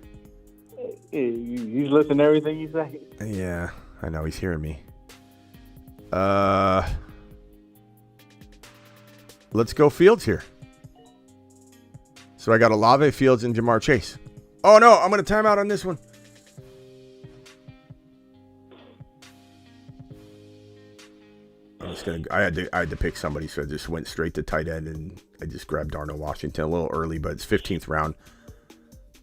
Speaker 6: You listen to everything you say.
Speaker 1: Yeah, I know. He's hearing me. Let's go Fields here. So I got Olave, Fields, and Jamar Chase. Oh, no. I'm going to time out on this one. I had to pick somebody, so I just went straight to tight end, and I just grabbed Darnell Washington a little early, but it's 15th round.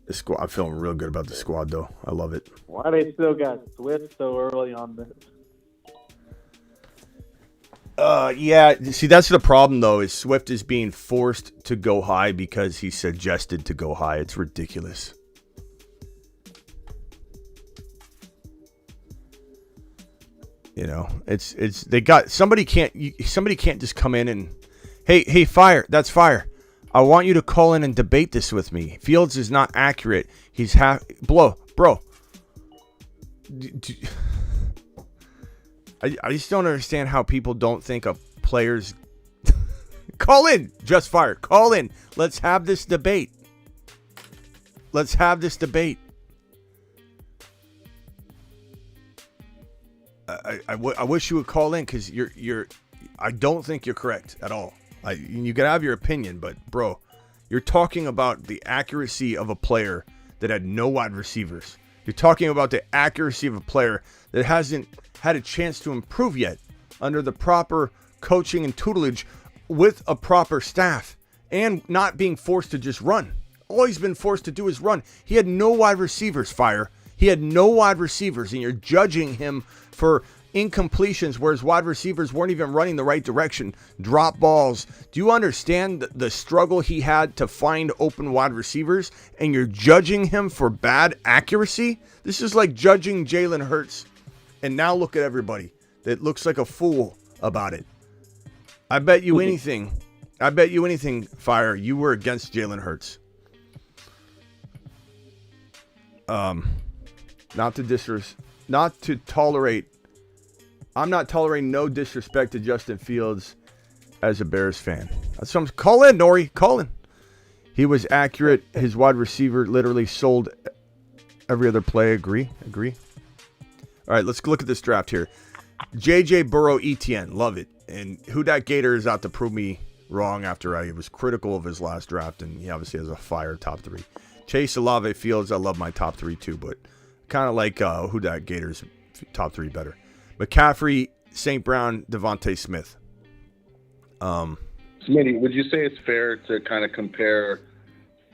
Speaker 1: The squad, I'm feeling real good about the squad, though. I love it.
Speaker 6: Why they still got Swift so early on this?
Speaker 1: Yeah. See, that's the problem, though, is Swift is being forced to go high because he suggested to go high. It's ridiculous. You know, it's they got somebody can't just come in and hey fire, that's fire. I want you to call in and debate this with me. Fields is not accurate. He's bro. I just don't understand how people don't think of players. Call in, just fire. Call in. Let's have this debate. I wish you would call in because I don't think you're correct at all. You can have your opinion, but bro, you're talking about the accuracy of a player that had no wide receivers. You're talking about the accuracy of a player that hasn't had a chance to improve yet under the proper coaching and tutelage with a proper staff and not being forced to just run. All he's been forced to do is run. He had no wide receivers, Fire. He had no wide receivers, and you're judging him for incompletions where his wide receivers weren't even running the right direction. Drop balls. Do you understand the struggle he had to find open wide receivers, and you're judging him for bad accuracy? This is like judging Jalen Hurts, and now look at everybody that looks like a fool about it. I bet you anything, Fire, you were against Jalen Hurts. I'm not tolerating no disrespect to Justin Fields as a Bears fan. That's what call in, Nori. Call in. He was accurate. His wide receiver literally sold every other play. Agree. All right, let's look at this draft here. JJ Burrow, ETN. Love it. And Hudak Gator is out to prove me wrong after I was critical of his last draft, and he obviously has a fire top 3. Chase, Olave, Fields, I love my top 3 too, but kind of like Hudak Gator's top 3 better. McCaffrey, St. Brown, Devontae Smith.
Speaker 7: Smitty, would you say it's fair to kind of compare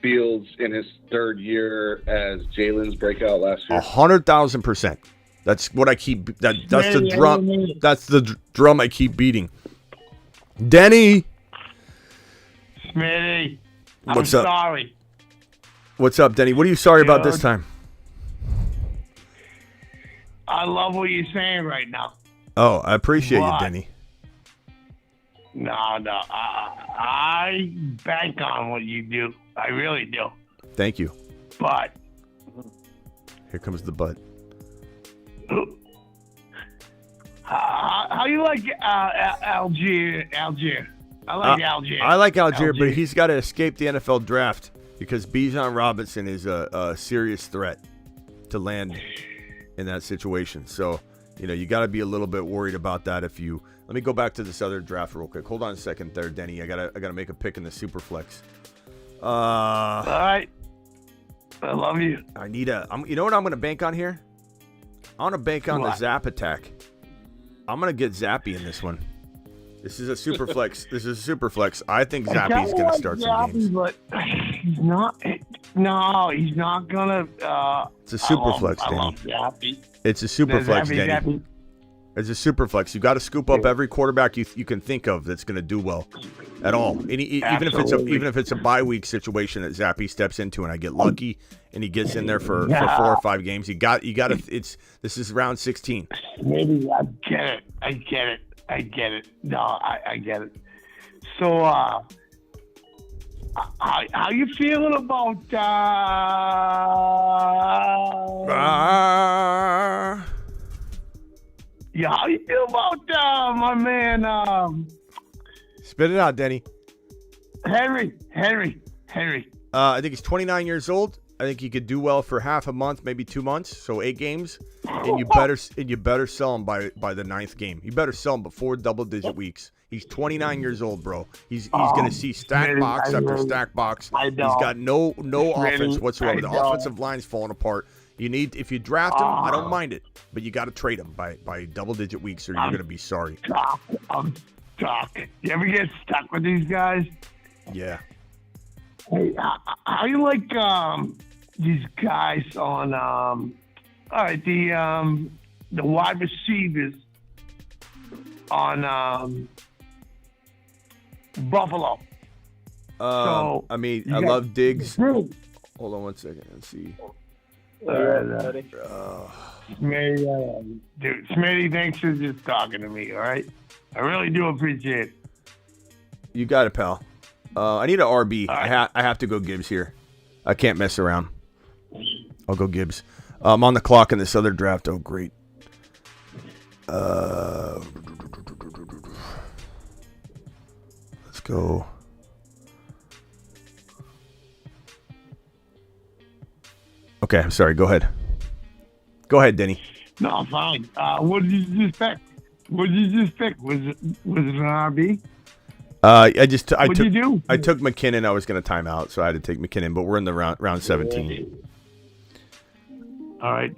Speaker 7: Fields in his third year as Jalen's breakout last year?
Speaker 1: 100,000%. That's what I keep. That's the drum. That's the drum I keep beating. Denny,
Speaker 8: Smitty,
Speaker 1: what's
Speaker 8: I'm
Speaker 1: up?
Speaker 8: sorry.
Speaker 1: What's up, Denny? What are you sorry about this time?
Speaker 8: I love what you're saying right now.
Speaker 1: Oh, I appreciate you,
Speaker 8: What?
Speaker 1: Denny.
Speaker 8: No, I bank on what you do. I really do.
Speaker 1: Thank you.
Speaker 8: But
Speaker 1: Here comes the butt.
Speaker 8: how you like Algier? I like Algier.
Speaker 1: I like Algier, but he's got to escape the NFL draft because Bijan Robinson is a serious threat to land in that situation. So, you got to be a little bit worried about that. Let me go back to this other draft real quick. Hold on a second there, Denny. I gotta make a pick in the Superflex.
Speaker 8: All right. I love you.
Speaker 1: I need you know what I'm gonna bank on here? I want to bank on the Zap attack. I'm gonna get Zappy in this one. This is a Superflex. I think Zappy's gonna start some games.
Speaker 8: But he's not. No, he's not gonna.
Speaker 1: It's a Superflex,
Speaker 8: I
Speaker 1: Denny.
Speaker 8: love Zappy.
Speaker 1: It's a Superflex, Denny.
Speaker 8: Zappy.
Speaker 1: It's a Superflex. You got to scoop up every quarterback you can think of that's going to do well at all. Even if it's a bye week situation that Zappy steps into, and I get lucky and he gets in there for 4 or 5 games. You got to. This is round 16.
Speaker 8: Maybe I get it. No, I get it. So, how you feeling about? Yeah, how you feel about my man?
Speaker 1: Spit it out, Denny.
Speaker 8: Henry.
Speaker 1: I think he's 29 years old. I think he could do well for half a month, maybe 2 months, so 8 games. And you better sell him by the 9th game. You better sell him before double-digit weeks. He's 29 years old, bro. He's going to see stack box after stack box. He's got no offense whatsoever. The offensive line's falling apart. If you draft him, I don't mind it, but you got to trade him by double-digit weeks, or you're going to be sorry.
Speaker 8: I'm stuck. You ever get stuck with these guys?
Speaker 1: Yeah.
Speaker 8: Hey, how you like these guys on all right, the wide receivers on Buffalo?
Speaker 1: I love Diggs. Hold on one second. Let's see.
Speaker 8: Smitty, thanks for just talking to me, all right? I really do appreciate it.
Speaker 1: You got it, pal. I need an RB. Right. I have to go Gibbs here. I can't mess around. I'll go Gibbs. I'm on the clock in this other draft. Oh, great. Let's go. Okay, I'm sorry. Go ahead. Go ahead, Denny.
Speaker 8: No, fine. What did you just pick? Was it an RB?
Speaker 1: I took McKinnon. I was going to time out, so I had to take McKinnon. But we're in the round 17.
Speaker 8: All right.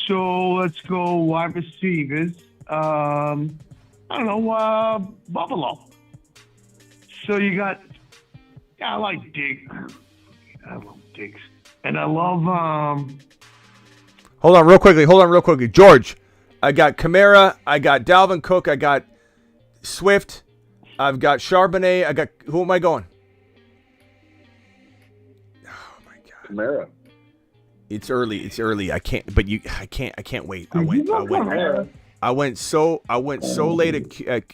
Speaker 8: So let's go wide receivers. I don't know. Buffalo. So you got. Yeah, I like Diggs. I love Diggs, and I love.
Speaker 1: Hold on, real quickly, George. I got Kamara. I got Dalvin Cook. I got Swift. I've got Charbonnet. Who am I going? Oh my God.
Speaker 7: Kamara.
Speaker 1: It's early. I can't wait. I went so late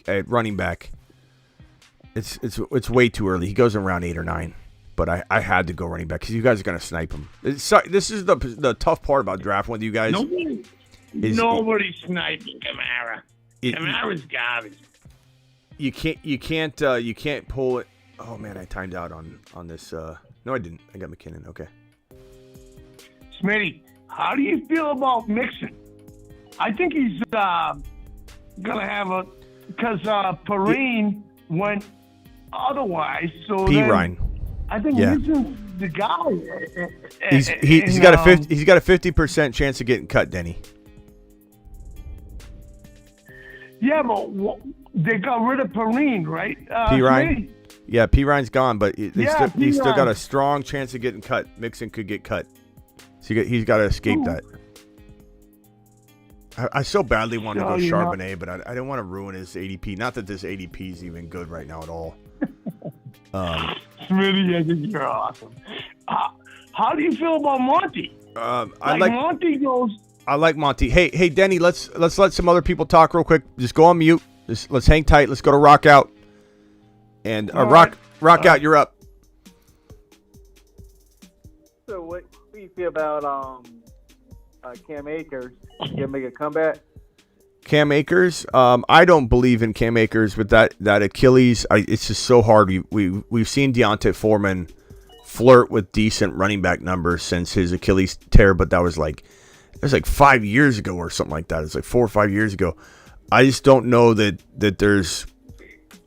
Speaker 1: at running back. It's way too early. He goes in round 8 or 9. But I had to go running back because you guys are going to snipe him. This is the tough part about drafting with you guys.
Speaker 8: Nobody's sniping Kamara. Kamara's garbage.
Speaker 1: You can't pull it. Oh man, I timed out on this. No, I didn't. I got McKinnon. Okay.
Speaker 8: Smitty, how do you feel about Mixon? I think he's gonna have because Perrine went otherwise. So
Speaker 1: P. Ryan.
Speaker 8: I think Mixon's the guy.
Speaker 1: He's got a 50% chance of getting cut, Denny.
Speaker 8: Yeah, but they got rid of Perrine, right?
Speaker 1: P. Ryan?
Speaker 8: Smitty?
Speaker 1: Yeah, P. Ryan's gone, but he's still got
Speaker 8: Ryan.
Speaker 1: a strong chance of getting cut. Mixon could get cut. So he's got to escape that. I so badly want to go Charbonnet, but I didn't want to ruin his ADP. Not that this ADP is even good right now at all.
Speaker 8: Smitty, I think you're awesome. How do you feel about Monty? Monty goes.
Speaker 1: I like Monty. Hey, Denny, let's let some other people talk real quick. Just go on mute. Let's hang tight. Let's go to Rock Out. And Rock Out, you're up.
Speaker 6: So what do you feel about Cam Akers? Gonna make a comeback?
Speaker 1: Cam Akers, I don't believe in Cam Akers with that Achilles. It's just so hard. We've seen Deontay Foreman flirt with decent running back numbers since his Achilles tear, but it was like 5 years ago or something like that. It's like 4 or 5 years ago. I just don't know that there's.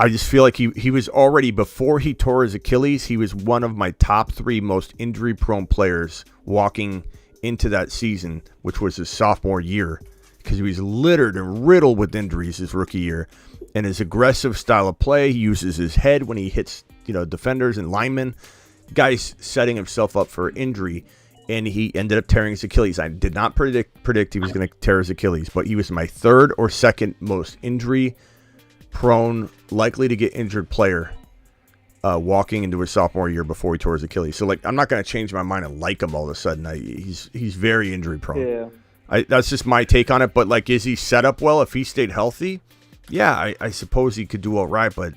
Speaker 1: I just feel like he was already, before he tore his Achilles, he was one of my top 3 most injury-prone players walking into that season, which was his sophomore year, because he was littered and riddled with injuries his rookie year. And his aggressive style of play, he uses his head when he hits defenders and linemen. Guy's setting himself up for injury, and he ended up tearing his Achilles. I did not predict he was going to tear his Achilles, but he was my 3rd or 2nd most injury-prone, likely to get injured player walking into his sophomore year before he tore his Achilles. So, I'm not going to change my mind and like him all of a sudden. He's very injury-prone.
Speaker 6: Yeah.
Speaker 1: That's just my take on it. But, is he set up well if he stayed healthy? Yeah, I suppose he could do all right, but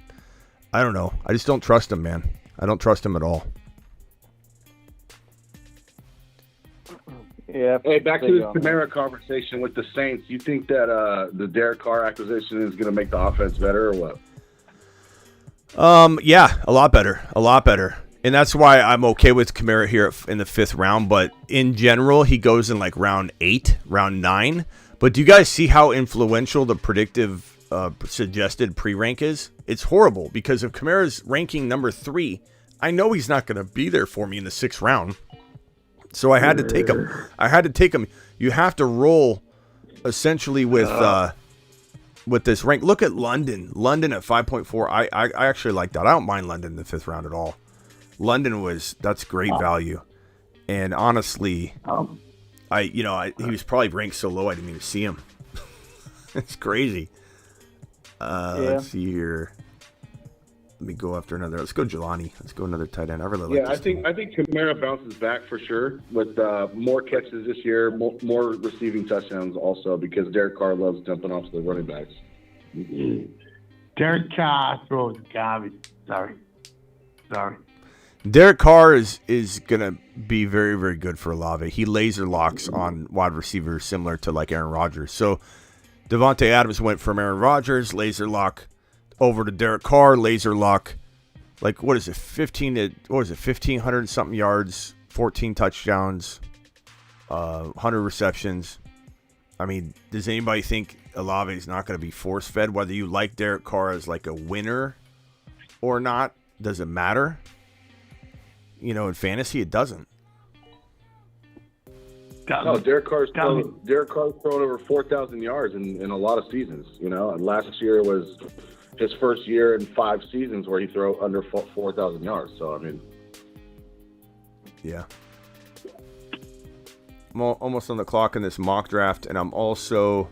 Speaker 1: I don't know. I just don't trust him, man. I don't trust him at all.
Speaker 6: Yeah.
Speaker 7: Hey, back to this Kamara conversation with the Saints. You think that the Derek Carr acquisition is going to make the offense better or what?
Speaker 1: Yeah, a lot better. And that's why I'm okay with Kamara here in the 5th round. But in general, he goes in round 8, round 9. But do you guys see how influential the predictive suggested pre-rank is? It's horrible, because if Kamara's ranking number 3, I know he's not going to be there for me in the 6th round. So I had to take him. You have to roll essentially with this rank. Look at London. London at 5.4. I actually like that. I don't mind London in the 5th round at all. London that's great value. And honestly, he was probably ranked so low I didn't even see him. It's crazy. Let's see here. Let me go after another. Let's go Jelani. Let's go another tight end. I really like this.
Speaker 7: I think Kamara bounces back for sure with more catches this year, more receiving touchdowns also, because Derek Carr loves jumping off the running backs.
Speaker 8: Derek Carr throws garbage. Sorry.
Speaker 1: Derek Carr is going to be very, very good for Olave. He laser locks on wide receivers similar to Aaron Rodgers. So Devontae Adams went from Aaron Rodgers, laser lock, over to Derek Carr, laser lock. What is it? 1,500 something yards, 14 touchdowns, 100 receptions. I mean, does anybody think Olave is not going to be force fed? Whether you like Derek Carr as a winner or not, does it matter? In fantasy, it doesn't.
Speaker 7: No, Derek Carr's thrown over 4,000 yards in a lot of seasons. And last year was his first year in 5 seasons where he threw under 4,000 yards. So, I mean.
Speaker 1: Yeah. I'm almost on the clock in this mock draft, and I'm also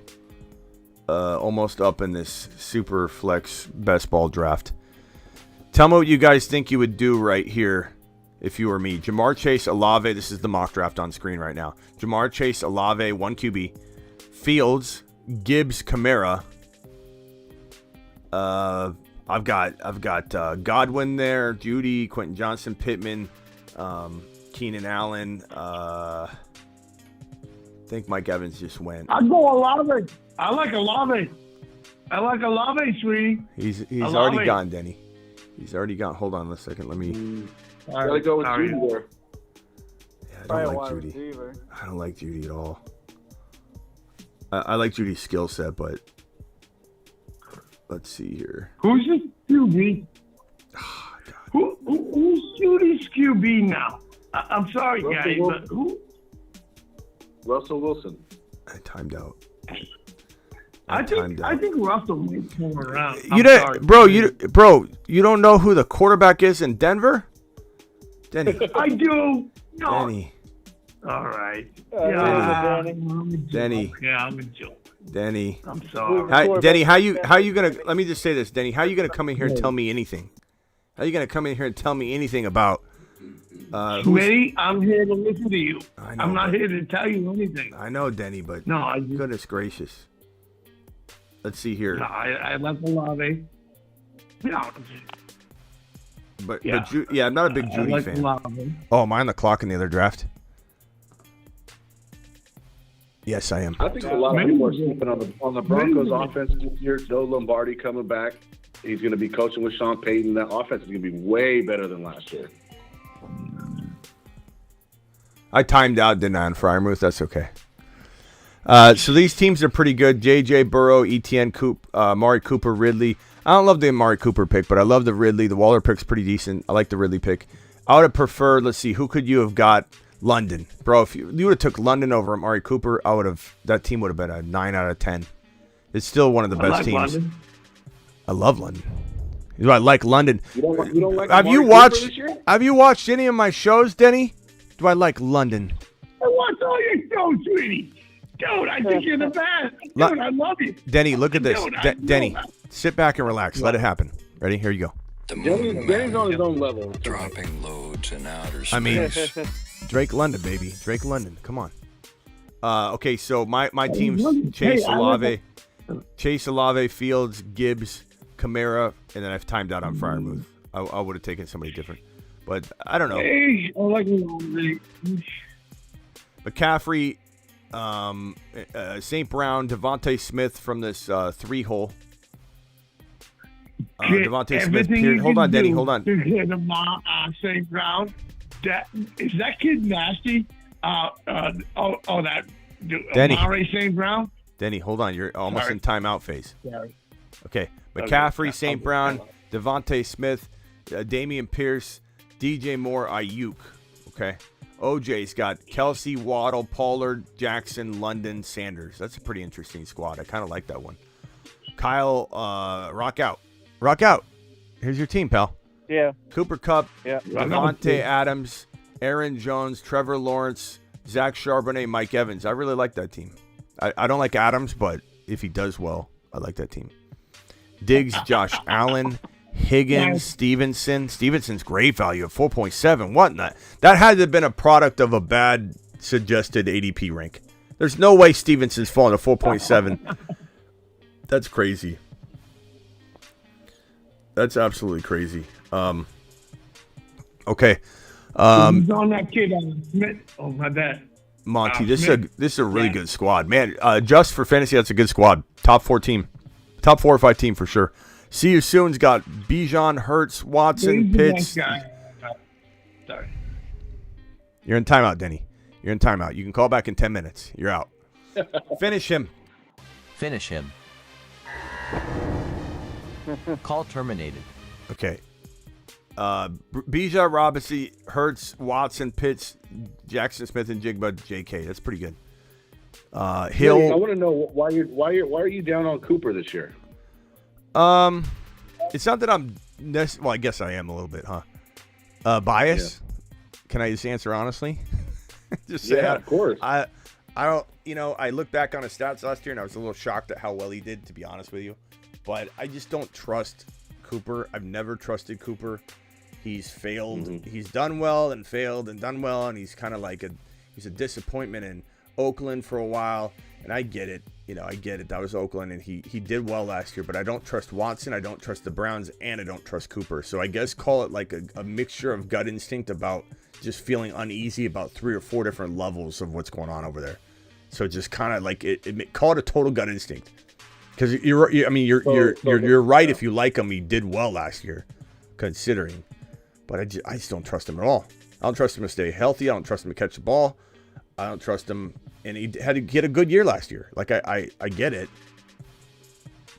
Speaker 1: almost up in this super flex best ball draft. Tell me what you guys think you would do right here if you were me. Jamar Chase, Olave. This is the mock draft on screen right now. Jamar Chase, Olave, 1 QB. Fields, Gibbs, Kamara. I've got Godwin there, Judy, Quentin Johnson, Pittman, Keenan Allen. I think Mike Evans just went.
Speaker 8: I'll go Olave. I like Olave, sweetie.
Speaker 1: He's already gone, Denny. He's already gone. Hold on a second. Let me.
Speaker 7: Gotta go with Judy there.
Speaker 1: Yeah, I don't like Judy. I don't like Judy at all. I like Judy's skill set, but let's see here.
Speaker 8: Who's the QB?
Speaker 1: Oh, God.
Speaker 8: Who's Judy's QB now? I'm sorry, guys, but who?
Speaker 7: Russell Wilson.
Speaker 1: I timed out.
Speaker 8: I
Speaker 1: timed out.
Speaker 8: think Russell might come around.
Speaker 1: You don't, bro. You don't know who the quarterback is in Denver? Denny.
Speaker 8: I do. No.
Speaker 1: Denny.
Speaker 8: All right.
Speaker 1: Denny.
Speaker 8: Yeah, I'm a joke.
Speaker 1: Denny.
Speaker 8: I'm sorry.
Speaker 1: Denny, how you gonna? Let me just say this, Denny. How you gonna come in here and tell me anything? How you gonna come in here and tell me anything about?
Speaker 8: Smitty, I'm here to listen to you.
Speaker 1: I know,
Speaker 8: I'm not here to tell you anything.
Speaker 1: I know, Denny, but
Speaker 8: No,
Speaker 1: goodness gracious. Let's see here.
Speaker 8: No, I left the lobby. No.
Speaker 1: But
Speaker 8: Yeah.
Speaker 1: I'm not a big Judy
Speaker 8: I like
Speaker 1: fan.
Speaker 8: the lobby.
Speaker 1: Oh, am I on the clock in the other draft? Yes, I am.
Speaker 7: I think a lot of people are sleeping on the Broncos offense this year. Joe Lombardi coming back. He's going to be coaching with Sean Payton. That offense is going to be way better than last year.
Speaker 1: I timed out, didn't I, on Fryermuth? That's okay. So these teams are pretty good. J.J. Burrow, ETN, Amari Cooper, Ridley. I don't love the Amari Cooper pick, but I love the Ridley. The Waller pick's pretty decent. I like the Ridley pick. I would have preferred, let's see, who could you have got? London. Bro, if you would have took London over Amari Cooper, that team would have been a 9 out of 10. It's still one of the best teams.
Speaker 8: London.
Speaker 1: I love London. I like London.
Speaker 7: You don't like
Speaker 1: Have you
Speaker 7: Amari
Speaker 1: watched?
Speaker 7: Cooper this year?
Speaker 1: Have you watched any of my shows, Denny? Do I like London?
Speaker 8: I watch all your shows, sweetie. Dude, I think you're the best. Dude, I love you.
Speaker 1: Denny, look at this.
Speaker 8: Dude, I know
Speaker 1: Denny,
Speaker 8: that.
Speaker 1: sit back and relax. Let it happen. Ready? Here you go.
Speaker 3: The moon
Speaker 7: Denny's on his own level.
Speaker 3: dropping loads in outer space.
Speaker 1: I mean, Drake London, baby. Drake London. Come on. Okay, so my team's Chase Olave, Fields, Gibbs, Kamara, and then I've timed out on Fryermuth. I would have taken somebody different. But I don't know.
Speaker 8: Hey, I like you.
Speaker 1: McCaffrey, St. Brown, Devontae Smith from this 3-hole. Devontae Smith. Hold on, Denny. Hold on.
Speaker 8: St. Brown. Is that kid nasty?
Speaker 1: Denny.
Speaker 8: Amari St. Brown.
Speaker 1: Denny, hold on. You're almost
Speaker 8: Sorry.
Speaker 1: in timeout phase.
Speaker 8: Sorry.
Speaker 1: Okay. McCaffrey, St. Brown, Devontae Smith, Damian Pierce, DJ Moore, Ayuk. Okay. OJ's got Kelsey, Waddle, Pollard, Jackson, London, Sanders. That's a pretty interesting squad. I kind of like that one. Kyle, rock out. Rock out. Here's your team, pal.
Speaker 6: Yeah.
Speaker 1: Cooper Kupp,
Speaker 6: Yeah.
Speaker 1: Devontae Adams, Aaron Jones, Trevor Lawrence, Zach Charbonnet, Mike Evans. I really like that team. I don't like Adams, but if he does well, I like that team. Diggs, Josh Allen, Higgins, Stevenson. Stevenson's great value at 4.7. What in that? That had to have been a product of a bad suggested ADP rank. There's no way Stevenson's falling to 4.7. That's crazy. That's absolutely crazy. Okay.
Speaker 8: He's on that kid Smith. Oh my bad.
Speaker 1: Monty, this is a really good squad, man. Just for fantasy, that's a good squad. Top 4 or 5 team for sure. See you soon's got Bijan, Hurts, Watson,
Speaker 8: He's the
Speaker 1: Pitts.
Speaker 8: best guy. Sorry.
Speaker 1: You're in timeout, Denny. You're in timeout. You can call back in 10 minutes. You're out. Finish him.
Speaker 9: Finish him. Call terminated.
Speaker 1: Okay. Bijan, Robinson, Hurts, Watson, Pitts, Jackson Smith, and Jigba, JK. That's pretty good. Hill.
Speaker 7: I want to know why are you down on Cooper this year?
Speaker 1: It's not that I'm. Well, I guess I am a little bit, huh? Bias. Yeah. Can I just answer honestly? Just say
Speaker 7: of course.
Speaker 1: I don't. I look back on his stats last year and I was a little shocked at how well he did. To be honest with you, but I just don't trust Cooper. I've never trusted Cooper. He's failed. Mm-hmm. He's done well and failed and done well, and he's kind of like he's a disappointment in Oakland for a while. And I get it. I get it. That was Oakland, and he did well last year. But I don't trust Watson. I don't trust the Browns, and I don't trust Cooper. So I guess call it like a mixture of gut instinct about just feeling uneasy about 3 or 4 different levels of what's going on over there. So just kind of like call it a total gut instinct. Because you're right. If you like him, he did well last year, considering. But I just don't trust him at all. I don't trust him to stay healthy. I don't trust him to catch the ball. I don't trust him. And he had to get a good year last year. Like, I get it.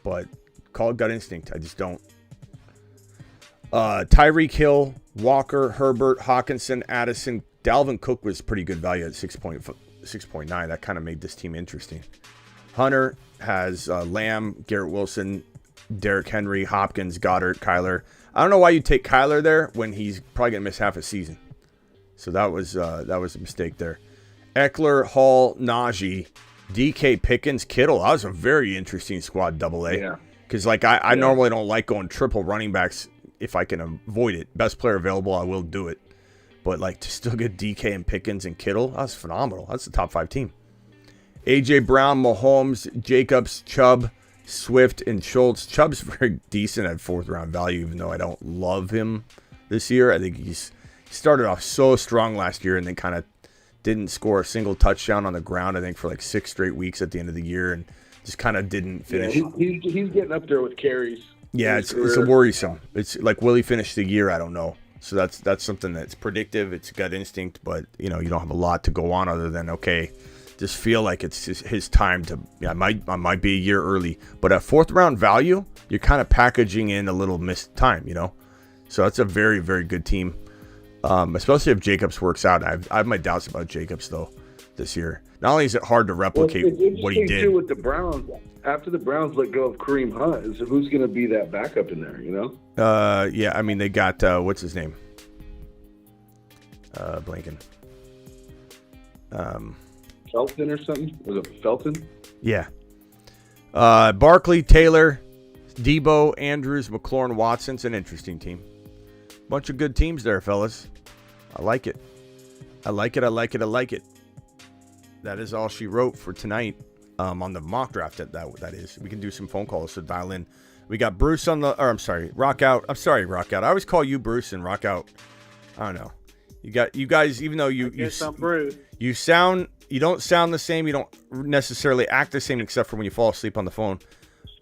Speaker 1: But call it gut instinct. I just don't. Tyreek Hill, Walker, Herbert, Hawkinson, Addison. Dalvin Cook was pretty good value at 6.9. That kind of made this team interesting. Hunter has Lamb, Garrett Wilson, Derrick Henry, Hopkins, Goddard, Kyler. I don't know why you take Kyler there when he's probably going to miss half a season. So that was a mistake there. Eckler, Hall, Najee, DK, Pickens, Kittle. That was a very interesting squad, double A.
Speaker 7: Yeah.
Speaker 1: Because I normally don't like going triple running backs if I can avoid it. Best player available, I will do it. But like to still get DK and Pickens and Kittle, that's phenomenal. That's the top 5 team. AJ Brown, Mahomes, Jacobs, Chubb, Swift, and Schultz. Chubb's very decent at 4th round value, even though I don't love him this year. I think he started off so strong last year and then kind of didn't score a single touchdown on the ground, I think, for like 6 straight weeks at the end of the year, and just kind of didn't finish.
Speaker 7: Yeah, he's getting up there with carries.
Speaker 1: Yeah, it's a worrisome. It's like, will he finish the year? I don't know. So that's something that's predictive. It's gut instinct, but you don't have a lot to go on other than, okay, just feel like it's just his time to. Yeah, I might be a year early, but at 4th round value, you're kind of packaging in a little missed time, So that's a very, very good team, especially if Jacobs works out. I have my doubts about Jacobs though this year. Not only is it hard to replicate what he did
Speaker 7: too with the Browns. After the Browns let go of Kareem Hunt, so who's going to be that backup in there?
Speaker 1: Yeah, I mean they got what's his name? Blanking.
Speaker 7: Felton or something? Was it Felton?
Speaker 1: Yeah. Barkley, Taylor, Debo, Andrews, McLaurin, Watson's an interesting team. Bunch of good teams there, fellas. I like it. I like it. That is all she wrote for tonight on the mock draft. That is. We can do some phone calls, so dial in. We got Bruce on the, or I'm sorry, Rock Out. I'm sorry, Rock Out. I always call you Bruce and Rock Out. I don't know. You guys, even though you don't sound the same. You don't necessarily act the same, except for when you fall asleep on the phone.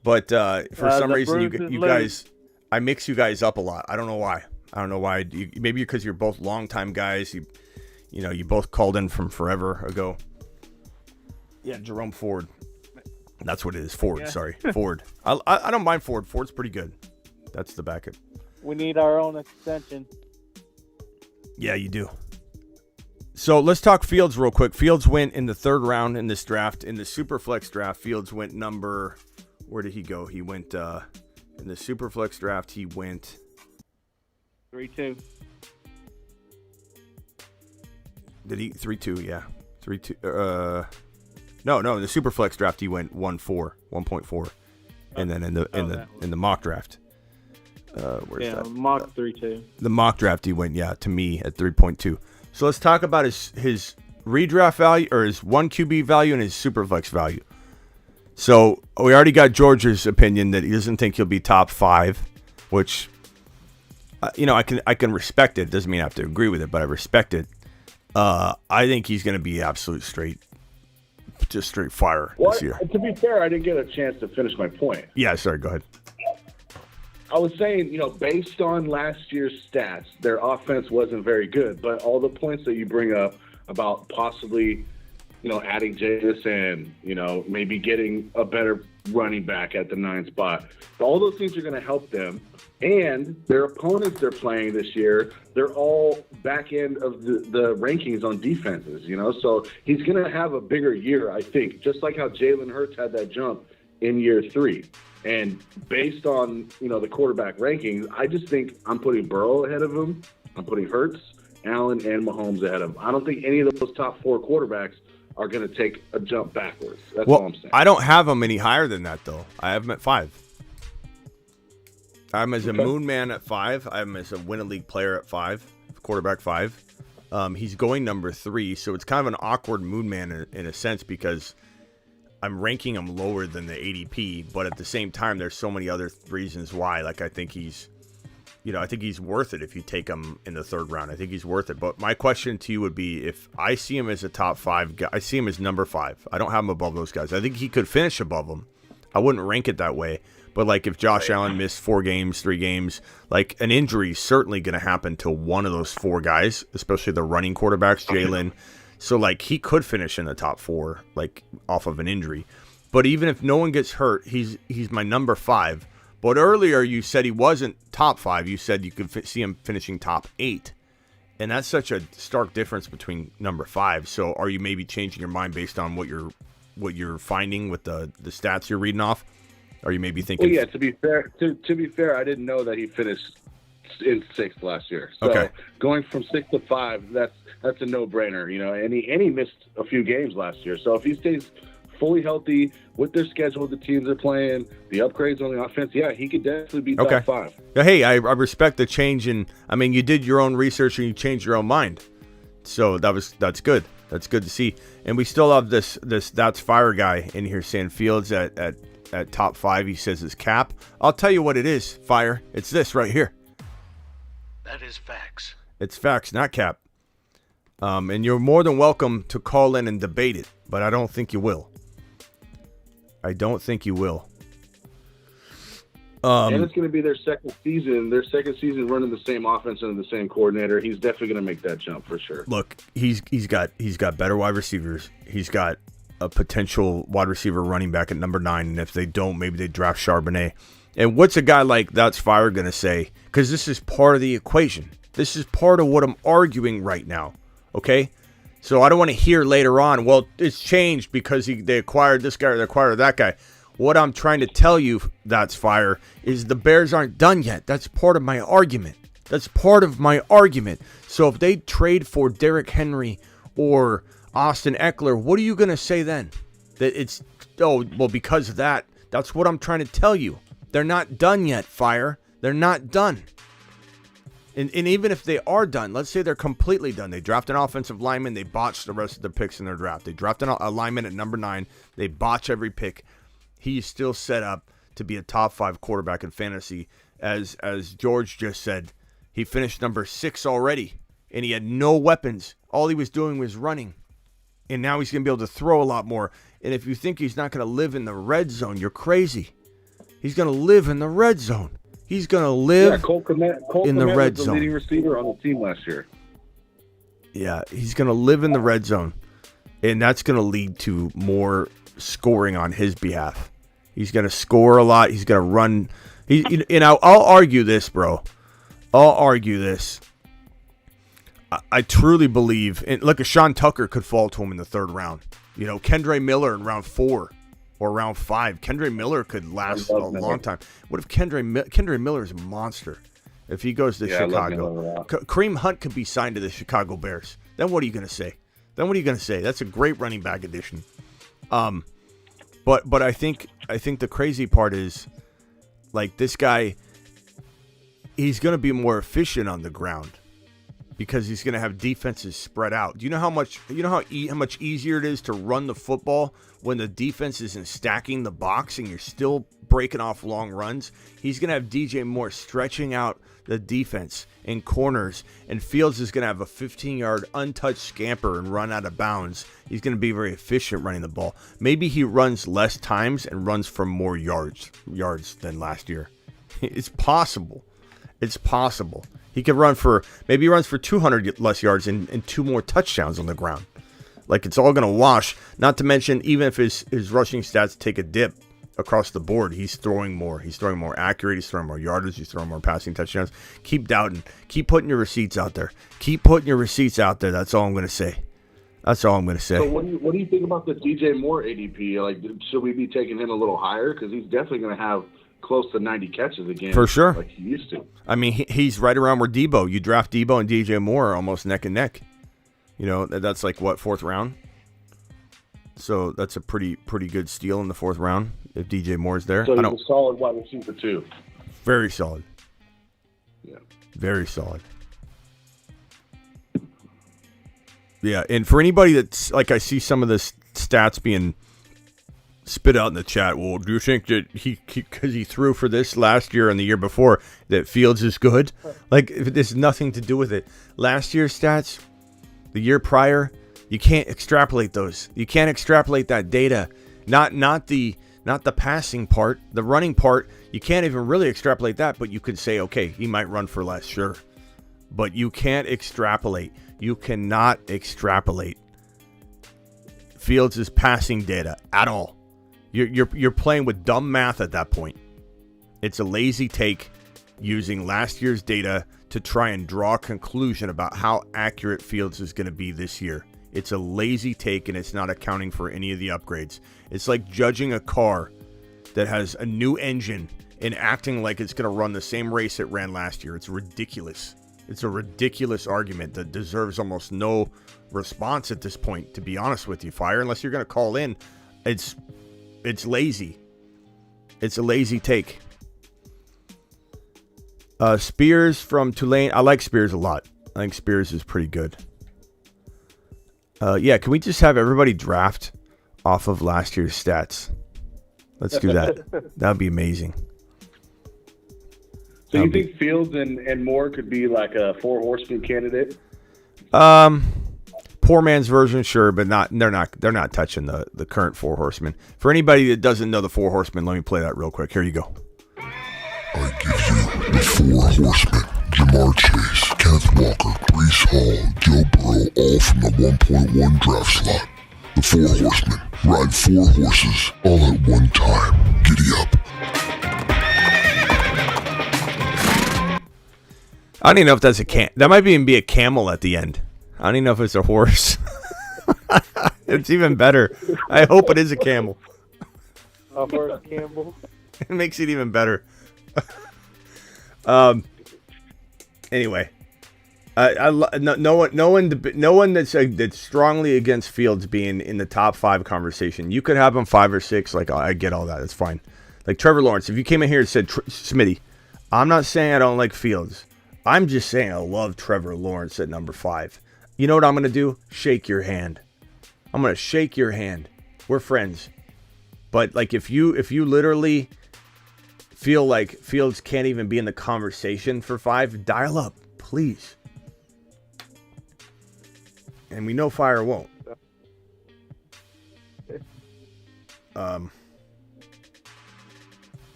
Speaker 1: But for some reason, you guys, I mix you guys up a lot. I don't know why. Maybe because you're both longtime guys. You both called in from forever ago. Yeah, Jerome Ford. That's what it is. Ford. Yeah. Sorry, Ford. I don't mind Ford. Ford's pretty good. That's the backup.
Speaker 6: We need our own extension.
Speaker 1: Yeah, you do. So let's talk Fields real quick. Fields went in the 3rd round in this draft. In the Superflex draft, Fields went number... Where did he go? He went... in the Superflex draft, he went...
Speaker 6: 3-2.
Speaker 1: Did he? 3-2, yeah. 3-2. No, in the Superflex draft, he went 1.4. And then in the mock draft... where's that?
Speaker 6: Mock 3-2.
Speaker 1: The mock draft, he went, to me at 3.2. So let's talk about his redraft value, or his 1 QB value, and his Superflex value. So we already got George's opinion that he doesn't think he'll be top 5, which, I can respect it. Doesn't mean I have to agree with it, but I respect it. I think he's going to be absolute straight fire this year.
Speaker 7: To be fair, I didn't get a chance to finish my point.
Speaker 1: Yeah, sorry, go ahead.
Speaker 7: I was saying, based on last year's stats, their offense wasn't very good. But all the points that you bring up about possibly, adding Jameis and, maybe getting a better running back at the 9th spot, all those things are going to help them. And their opponents they're playing this year, they're all back end of the rankings on defenses, So he's going to have a bigger year, I think, just like how Jalen Hurts had that jump in year 3. And based on, the quarterback rankings, I just think I'm putting Burrow ahead of him. I'm putting Hurts, Allen, and Mahomes ahead of him. I don't think any of those top 4 quarterbacks are going to take a jump backwards. That's all I'm saying.
Speaker 1: I don't have them any higher than that, though. I have them at 5. I have him as a moon man at 5. I have him as a win a league player at 5, quarterback 5. He's going number 3, so it's kind of an awkward moon man in a sense because I'm ranking him lower than the ADP, but at the same time, there's so many other reasons why. Like, I think he's worth it if you take him in the 3rd round. I think he's worth it. But my question to you would be, if I see him as a top 5 guy, I see him as number 5. I don't have him above those guys. I think he could finish above them. I wouldn't rank it that way. But, like, if Josh Allen missed 4 games, 3 games, like, an injury is certainly going to happen to one of those 4 guys, especially the running quarterbacks, Jalen. So, like, he could finish in the top 4, like, off of an injury. But even if no one gets hurt, he's my number 5. But earlier you said he wasn't top 5. You said you could see him finishing top 8. And that's such a stark difference between number 5. So are you maybe changing your mind based on what you're what you're finding with the stats you're reading off? Or you may be thinking?
Speaker 7: Well, yeah. To be fair, I didn't know that he finished in 6th last year. So
Speaker 1: Okay.
Speaker 7: going from 6th to 5, that's a no-brainer. You know, and he missed a few games last year. So if he stays fully healthy with their schedule, the teams are playing, the upgrades on the offense, yeah, he could definitely be top 5.
Speaker 1: Yeah, hey, I respect the change in. I mean, you did your own research and you changed your own mind. So that's good. That's good to see. And we still have this That's Fire guy in here saying Fields at top 5. He says is cap. I'll tell you what it is, Fire. It's this right here.
Speaker 2: That is facts.
Speaker 1: It's facts, not cap. And you're more than welcome to call in and debate it, but I don't think you will. I don't think you will.
Speaker 7: And it's going to be their second season. Their second season running the same offense under the same coordinator. He's definitely going to make that jump for sure.
Speaker 1: Look, he's got better wide receivers. He's got a potential wide receiver running back at number 9, and if they don't, maybe they draft Charbonnet. And what's a guy like That's Fire going to say? Because this is part of the equation. This is part of what I'm arguing right now. Okay? So I don't want to hear later on, well, it's changed because they acquired this guy or they acquired that guy. What I'm trying to tell you, That's Fire, is the Bears aren't done yet. That's part of my argument. That's part of my argument. So if they trade for Derrick Henry or Austin Eckler, what are you going to say then? That it's, oh, well, because of that. That's what I'm trying to tell you. They're not done yet, Fire. They're not done. And even if they are done, let's say they're completely done. They draft an offensive lineman. They botch the rest of the picks in their draft. They draft a lineman at number 9. They botch every pick. He's still set up to be a top 5 quarterback in fantasy. As George just said, he finished number 6 already, and he had no weapons. All he was doing was running. And now he's going to be able to throw a lot more. And if you think he's not going to live in the red zone, you're crazy. He's going to live in the red zone. He's going to live
Speaker 7: Cole
Speaker 1: in the red
Speaker 7: was the
Speaker 1: zone.
Speaker 7: leading receiver on the team last year.
Speaker 1: Yeah, he's going to live in the red zone. And that's going to lead to more scoring on his behalf. He's going to score a lot. He's going to run. I'll argue this, bro. I'll argue this. I truly believe, and look, Sean Tucker could fall to him in the 3rd round. You know, Kendre Miller in round 4 or round 5. Kendre Miller could last a long time. What if Kendre Miller is a monster? If he goes to Chicago, Kareem Hunt could be signed to the Chicago Bears. Then what are you going to say? That's a great running back addition. But I think the crazy part is, like, this guy, he's going to be more efficient on the ground because he's going to have defenses spread out. Do you know how much easier it is to run the football when the defense isn't stacking the box and you're still breaking off long runs? He's going to have DJ Moore stretching out the defense in corners, and Fields is going to have a 15-yard untouched scamper and run out of bounds. He's going to be very efficient running the ball. Maybe he runs less times and runs for more yards than last year. It's possible. It's possible. He could runs for 200 less yards and 2 more touchdowns on the ground. Like, it's all going to wash. Not to mention, even if his rushing stats take a dip across the board, he's throwing more. He's throwing more accurate. He's throwing more yardage. He's throwing more passing touchdowns. Keep doubting. Keep putting your receipts out there. That's all I'm going to say. So
Speaker 7: what do you think about the DJ Moore ADP? Like, should we be taking him a little higher? Because he's definitely going to have close to 90 catches again.
Speaker 1: For sure.
Speaker 7: Like he used to.
Speaker 1: I mean, he's right around where Debo. You draft Debo and DJ Moore are almost neck and neck. You know, that's like, what, 4th round? So that's a pretty good steal in the 4th round if DJ Moore's there.
Speaker 7: So he's a solid wide receiver too.
Speaker 1: Very solid.
Speaker 7: Yeah.
Speaker 1: Very solid. Yeah, and for anybody that's, like, I see some of the stats being spit out in the chat. Well, do you think that because he threw for this last year and the year before, that Fields is good? Like, there's nothing to do with it. Last year's stats, the year prior, you can't extrapolate those. You can't extrapolate that data. Not the passing part, the running part. You can't even really extrapolate that, but you could say, okay, he might run for less, sure. But you can't extrapolate. You cannot extrapolate Fields' passing data at all. You're playing with dumb math at that point. It's a lazy take using last year's data to try and draw a conclusion about how accurate Fields is going to be this year. It's a lazy take, and it's not accounting for any of the upgrades. It's like judging a car that has a new engine and acting like it's going to run the same race it ran last year. It's ridiculous. It's a ridiculous argument that deserves almost no response at this point, to be honest with you, Fire. Unless you're going to call in, it's lazy. It's a lazy take. Spears from Tulane. I like Spears a lot. I think Spears is pretty good. Yeah, can we just have everybody draft off of last year's stats? Let's do that. That would be amazing.
Speaker 7: So you think Fields and Moore could be like a 4 horseman candidate?
Speaker 1: Poor man's version, sure, but they're not touching the current 4 horsemen. For anybody that doesn't know the 4 horsemen, let me play that real quick. Here you go.
Speaker 2: I give you the 4 horsemen. Jamar Chase, Kenneth Walker, Breece Hall, Joe Burrow, all from the 1.1 draft slot. The 4 horsemen ride 4 horses all at one time. Giddy up.
Speaker 1: I don't even know if that's that might even be a camel at the end. I don't even know if it's a horse. It's even better. I hope it is a camel.
Speaker 6: A horse Campbell.
Speaker 1: It makes it even better. Anyway, no one that's strongly against Fields being in the top 5 conversation. You could have him 5 or 6. Like, I get all that. It's fine. Like Trevor Lawrence. If you came in here and said, Smitty, I'm not saying I don't like Fields. I'm just saying I love Trevor Lawrence at number 5. You know what I'm going to do? Shake your hand. I'm going to shake your hand. We're friends. But like if you literally feel like Fields can't even be in the conversation for 5, dial up, please. And we know Fire won't.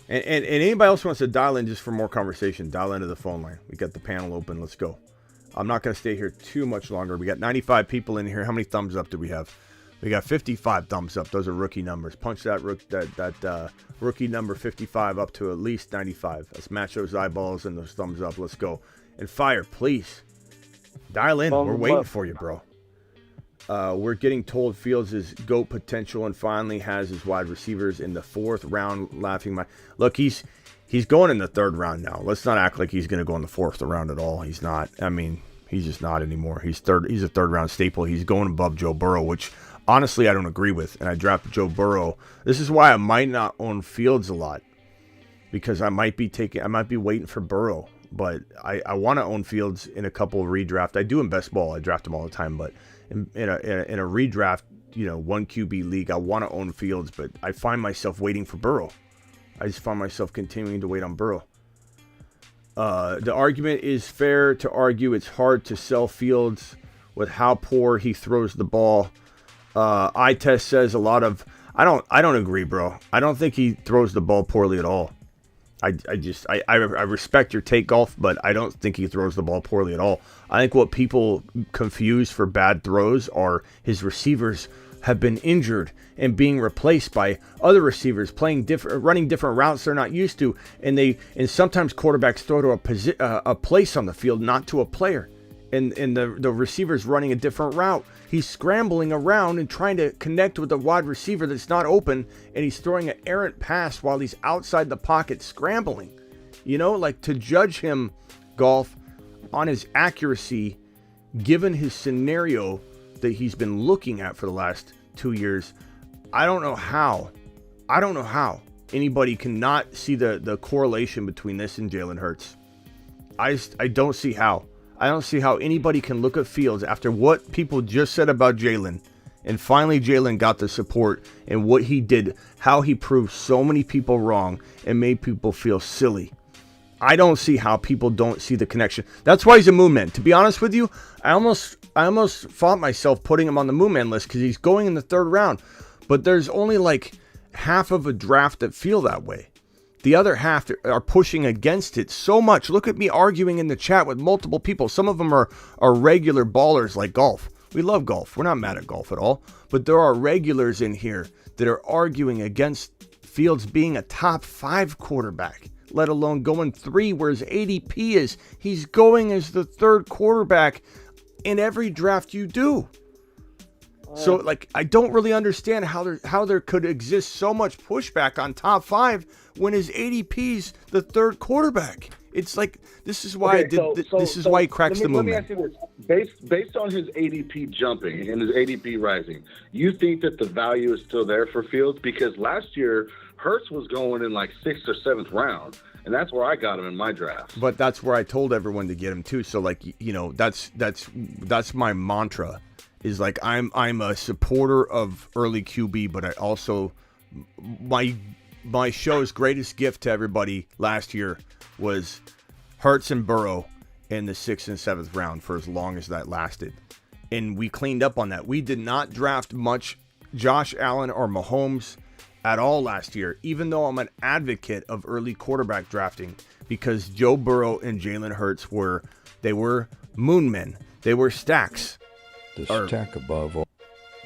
Speaker 1: And anybody else wants to dial in just for more conversation, dial into the phone line. We got the panel open. Let's go. I'm not going to stay here too much longer. We got 95 people in here. How many thumbs up do we have? We got 55 thumbs up. Those are rookie numbers. Punch that rookie number 55 up to at least 95. Let's match those eyeballs and those thumbs up. Let's go. And Fire, please. Dial in. We're waiting for you, bro. We're getting told Fields is GOAT potential and finally has his wide receivers in the 4th round. Look, he's going in the 3rd round now. Let's not act like he's going to go in the 4th round at all. He's not. I mean, he's just not anymore. He's a 3rd round staple. He's going above Joe Burrow, which honestly I don't agree with. And I drafted Joe Burrow. This is why I might not own Fields a lot, because I might be waiting for Burrow. But I want to own Fields in a couple of redraft. I do in best ball. I draft him all the time, but in a redraft, 1 QB league, I want to own Fields, but I find myself waiting for Burrow. I just find myself continuing to wait on Burrow. The argument is fair to argue it's hard to sell Fields with how poor he throws the ball. Eye test says a lot of. I don't agree, bro. I don't think he throws the ball poorly at all. I respect your take, Golf, but I don't think he throws the ball poorly at all. I think what people confuse for bad throws are his receivers have been injured and being replaced by other receivers running different routes they're not used to, and sometimes quarterbacks throw to a place on the field, not to a player, and the receiver's running a different route. He's scrambling around and trying to connect with the wide receiver that's not open, and he's throwing an errant pass while he's outside the pocket scrambling. To judge him, Golf, on his accuracy, given his scenario that he's been looking at for the last 2 years, I don't know how anybody cannot see the correlation between this and Jalen Hurts. I don't see how. I don't see how anybody can look at Fields after what people just said about Jalen, and finally Jalen got the support, and what he did, how he proved so many people wrong and made people feel silly. I don't see how people don't see the connection. That's why he's a Moon Man. To be honest with you, I almost fought myself putting him on the Moon Man list because he's going in the 3rd round. But there's only like half of a draft that feel that way. The other half are pushing against it so much. Look at me arguing in the chat with multiple people. Some of them are regular ballers like Golf. We love Golf. We're not mad at Golf at all. But there are regulars in here that are arguing against Fields being a top 5 quarterback, let alone going 3 where his ADP is. He's going as the 3rd quarterback in every draft you do. So, like, I don't really understand how there could exist so much pushback on top 5 when his ADP's the 3rd quarterback. It's like, this is why this is why he cracks the movement.
Speaker 7: Let me ask you this: based on his ADP jumping and his ADP rising, you think that the value is still there for Fields? Because last year Hurts was going in like 6th or 7th round, and that's where I got him in my draft.
Speaker 1: But that's where I told everyone to get him too. So, like, you know, that's my mantra. Is like, I'm a supporter of early QB, but I also my show's greatest gift to everybody last year was Hurts and Burrow in the 6th and 7th round for as long as that lasted. And we cleaned up on that. We did not draft much Josh Allen or Mahomes at all last year, even though I'm an advocate of early quarterback drafting, because Joe Burrow and Jalen Hurts were moon men. They were stacks.
Speaker 5: The stack above all.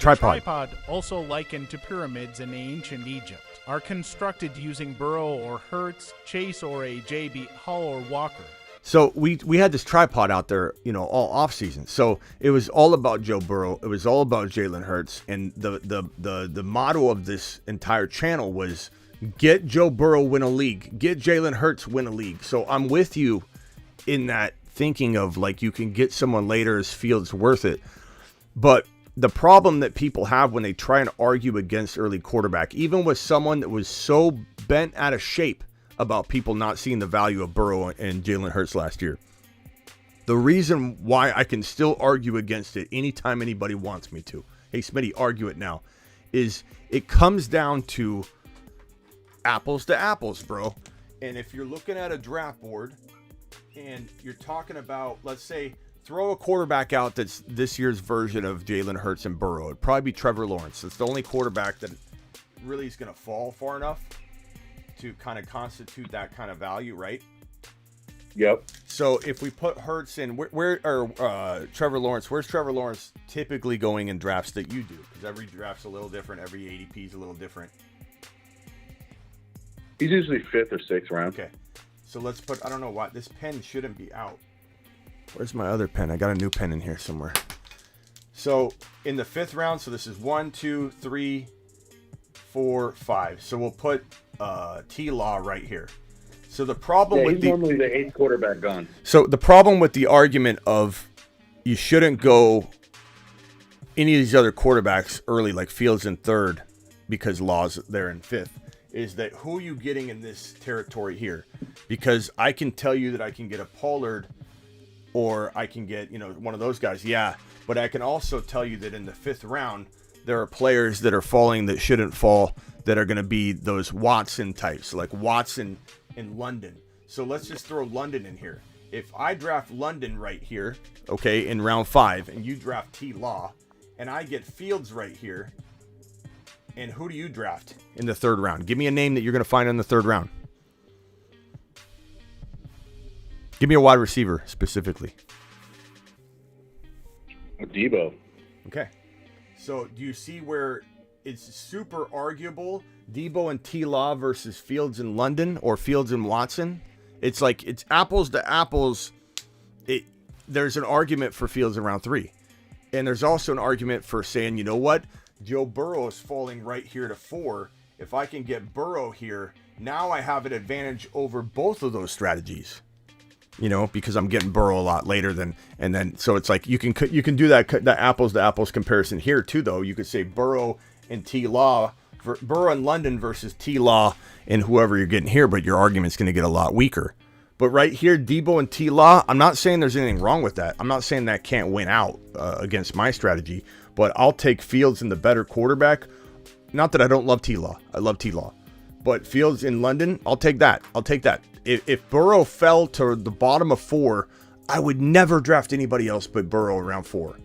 Speaker 10: Tripod, also likened to pyramids in ancient Egypt, are constructed using Burrow or Hurts, Chase or a JB Hull or Walker.
Speaker 1: So we had this tripod out there, you know, all off season. So it was all about Joe Burrow. It was all about Jalen Hurts, and the motto of this entire channel was get Joe Burrow win a league, get Jalen Hurts win a league. So I'm with you in that thinking of, like, you can get someone later as Fields worth it. But the problem that people have when they try and argue against early quarterback, even with someone that was so bent out of shape about people not seeing the value of Burrow and Jalen Hurts last year, the reason why I can still argue against it anytime anybody wants me to, hey Smitty, argue it now, is it comes down to apples, bro. And if you're looking at a draft board and you're talking about, let's say, throw a quarterback out that's this year's version of Jalen Hurts and Burrow, it'd probably be Trevor Lawrence. It's the only quarterback that really is going to fall far enough to kind of constitute that kind of value, right?
Speaker 7: Yep.
Speaker 1: So if we put Hurts in, Trevor Lawrence, where's Trevor Lawrence typically going in drafts that you do? Because every draft's a little different. Every ADP is a little different.
Speaker 7: He's usually 5th or 6th round.
Speaker 1: Okay. So let's put, I don't know why, this pen shouldn't be out. Where's my other pen? I got a new pen in here somewhere. So in the 5th round, so this is 1, 2, 3, 4, 5. So we'll put T-Law right here. So the problem with
Speaker 7: he's normally the 8th quarterback gone.
Speaker 1: So the problem with the argument of you shouldn't go any of these other quarterbacks early, like Fields in 3rd, because Law's there in 5th, is that who are you getting in this territory here? Because I can tell you that I can get a Pollard, or I can get, you know, one of those guys. Yeah. But I can also tell you that in the 5th round, there are players that are falling that shouldn't fall, that are going to be those Watson types, like Watson and London. So let's just throw London in here. If I draft London right here, okay, in round 5, and you draft T-Law, and I get Fields right here, and who do you draft in the 3rd round? Give me a name that you're going to find in the 3rd round. Give me a wide receiver specifically.
Speaker 7: Debo.
Speaker 1: Okay. So do you see where it's super arguable? Debo and T-Law versus Fields and London, or Fields and Watson. It's like, it's apples to apples. There's an argument for Fields in round 3. And there's also an argument for saying, you know what? Joe Burrow is falling right here to 4. If I can get Burrow here, now I have an advantage over both of those strategies. You know, because I'm getting Burrow a lot later so it's like you can do that apples to apples comparison here too, though. You could say Burrow and T-Law, Burrow and London versus T-Law and whoever you're getting here, but your argument's going to get a lot weaker. But right here, Debo and T-Law, I'm not saying there's anything wrong with that. I'm not saying that can't win out against my strategy, but I'll take Fields in the better quarterback. Not that I don't love T-Law. I love T-Law. But Fields in London, I'll take that. If Burrow fell to the bottom of 4, I would never draft anybody else but Burrow around 4.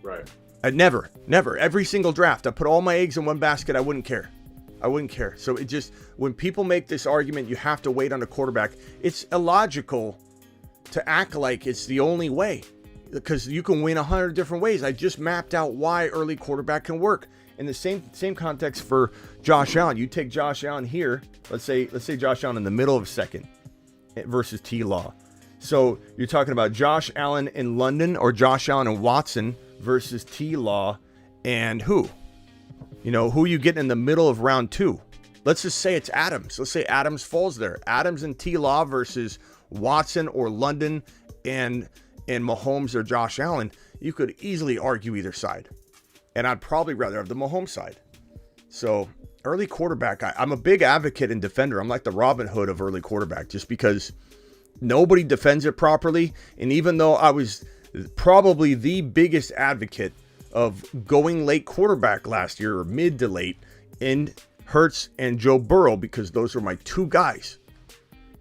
Speaker 7: Right.
Speaker 1: I'd never. Every single draft, I put all my eggs in one basket. I wouldn't care. So it just, when people make this argument, you have to wait on a quarterback. It's illogical to act like it's the only way, because you can win 100 different ways. I just mapped out why early quarterback can work. In the same context for Josh Allen, you take Josh Allen here. Let's say Josh Allen in the middle of 2nd versus T-Law. So you're talking about Josh Allen in London or Josh Allen and Watson versus T-Law And who? You know, who you get in the middle of round 2? Let's just say it's Adams. Let's say Adams falls there. Adams and T-Law versus Watson or London and Mahomes or Josh Allen. You could easily argue either side. And I'd probably rather have the Mahomes side. So early quarterback, I'm a big advocate and defender. I'm like the Robin Hood of early quarterback just because nobody defends it properly. And even though I was probably the biggest advocate of going late quarterback last year, or mid to late, in Hurts and Joe Burrow, because those are my two guys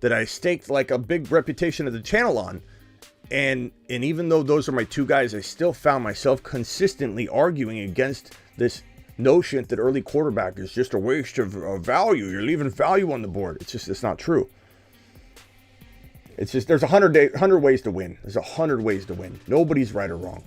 Speaker 1: that I staked like a big reputation of the channel on. And even though those are my two guys, I still found myself consistently arguing against this notion that early quarterback is just a waste of value. You're leaving value on the board. It's not true. It's just, there's 100 ways to win. There's 100 ways to win. Nobody's right or wrong.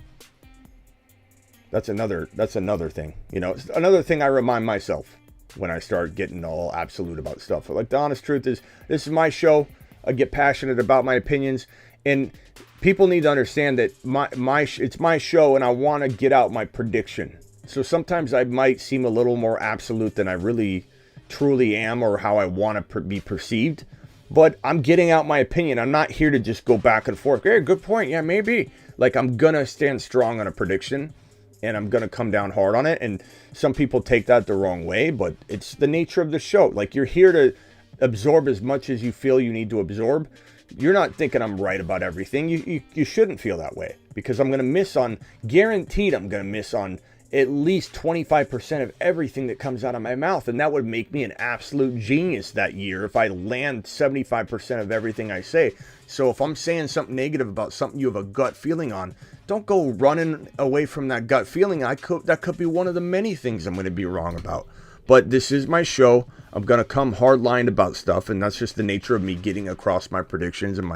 Speaker 1: That's another thing. You know, it's another thing I remind myself when I start getting all absolute about stuff. Like, the honest truth is, this is my show. I get passionate about my opinions, and people need to understand that it's my show, and I want to get out my prediction. So sometimes I might seem a little more absolute than I really truly am, or how I want to be perceived. But I'm getting out my opinion. I'm not here to just go back and forth. Hey, good point. Yeah, maybe. Like, I'm going to stand strong on a prediction, and I'm going to come down hard on it. And some people take that the wrong way, but it's the nature of the show. Like, you're here to absorb as much as you feel you need to absorb. You're not thinking I'm right about everything. You shouldn't feel that way, because I'm going to miss on, guaranteed I'm going to miss on at least 25% of everything that comes out of my mouth. And that would make me an absolute genius that year if I land 75% of everything I say. So if I'm saying something negative about something you have a gut feeling on, don't go running away from that gut feeling. That could be one of the many things I'm going to be wrong about. But this is my show. I'm going to come hardlined about stuff, and that's just the nature of me getting across my predictions and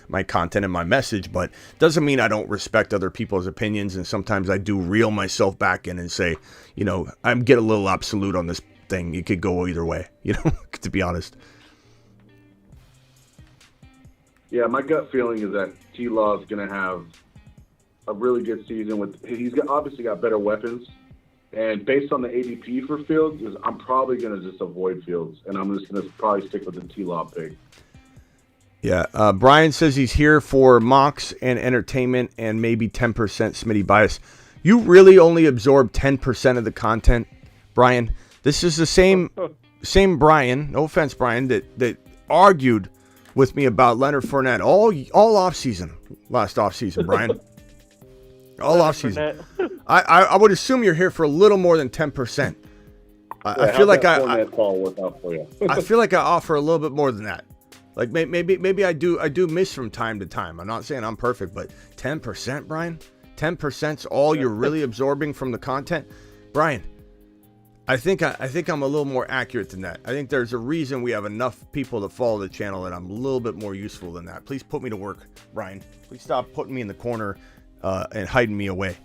Speaker 1: my content and my message. But doesn't mean I don't respect other people's opinions, and sometimes I do reel myself back in and say, you know, I get a little absolute on this thing. It could go either way, you know, to be honest.
Speaker 7: Yeah, my gut feeling is that T-Law is going to have a really good season. He's obviously got better weapons. And based on the ADP for Fields, I'm probably going to just avoid Fields. And I'm just going to probably stick with the T-Law pick.
Speaker 1: Yeah. Brian says he's here for mocks and entertainment and maybe 10% Smitty bias. You really only absorb 10% of the content, Brian. This is the same Brian, no offense, Brian, that argued with me about Leonard Fournette all offseason, last offseason, Brian. All offseason. I would assume you're here for a little more than 10%. I feel like I feel like I offer a little bit more than that. Like maybe I do miss from time to time. I'm not saying I'm perfect, but 10%, Brian? 10%'s all you're really absorbing from the content? Brian, I think I'm a little more accurate than that. I think there's a reason we have enough people to follow the channel, and I'm a little bit more useful than that. Please put me to work, Brian. Please stop putting me in the corner and hiding me away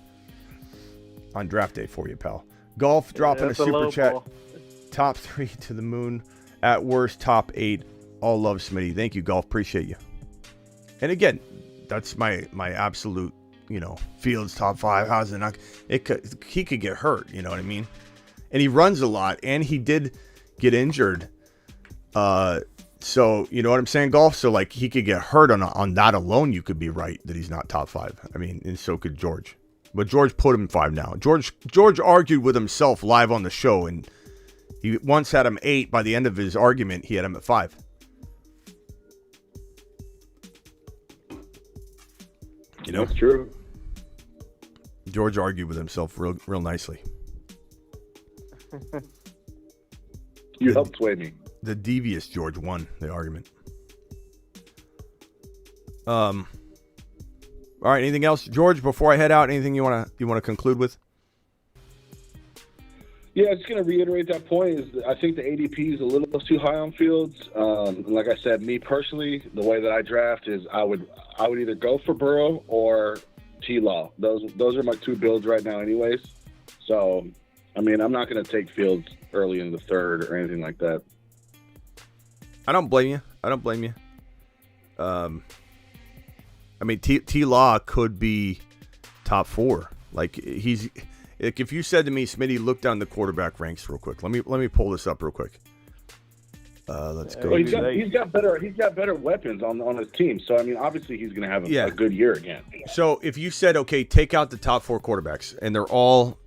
Speaker 1: on draft day for you, pal. Golf dropping a super chat. Ball. Top 3 to the moon. At worst, top 8. All love, Smitty. Thank you, Golf. Appreciate you. And again, that's my absolute, you know, Fields top 5. How's it not? He could get hurt. You know what I mean? And he runs a lot, and he did get injured. So, you know what I'm saying, Golf? So, like, he could get hurt on that alone. You could be right that he's not top 5. I mean, and so could George. But George put him 5 now. George argued with himself live on the show, and he once had him 8. By the end of his argument, he had him at 5. You know?
Speaker 7: That's true.
Speaker 1: George argued with himself real nicely.
Speaker 7: You helped sway me. The
Speaker 1: devious George won the argument. All right. Anything else, George? Before I head out, anything you want to conclude with?
Speaker 7: Yeah, just going to reiterate that point. Is I think the ADP is a little too high on Fields. Like I said, me personally, the way that I draft is I would either go for Burrow or T-Law. Those are my 2 builds right now, anyways. So, I mean, I'm not going to take Fields early in the 3rd or anything like that.
Speaker 1: I don't blame you. I mean, T-Law could be top 4. Like, Like if you said to me, Smitty, look down the quarterback ranks real quick. Let me pull this up real quick. Let's go.
Speaker 7: Well, he's got better weapons on his team. So I mean, obviously he's going to have a good year again.
Speaker 1: So if you said, okay, take out the top 4 quarterbacks, and they're all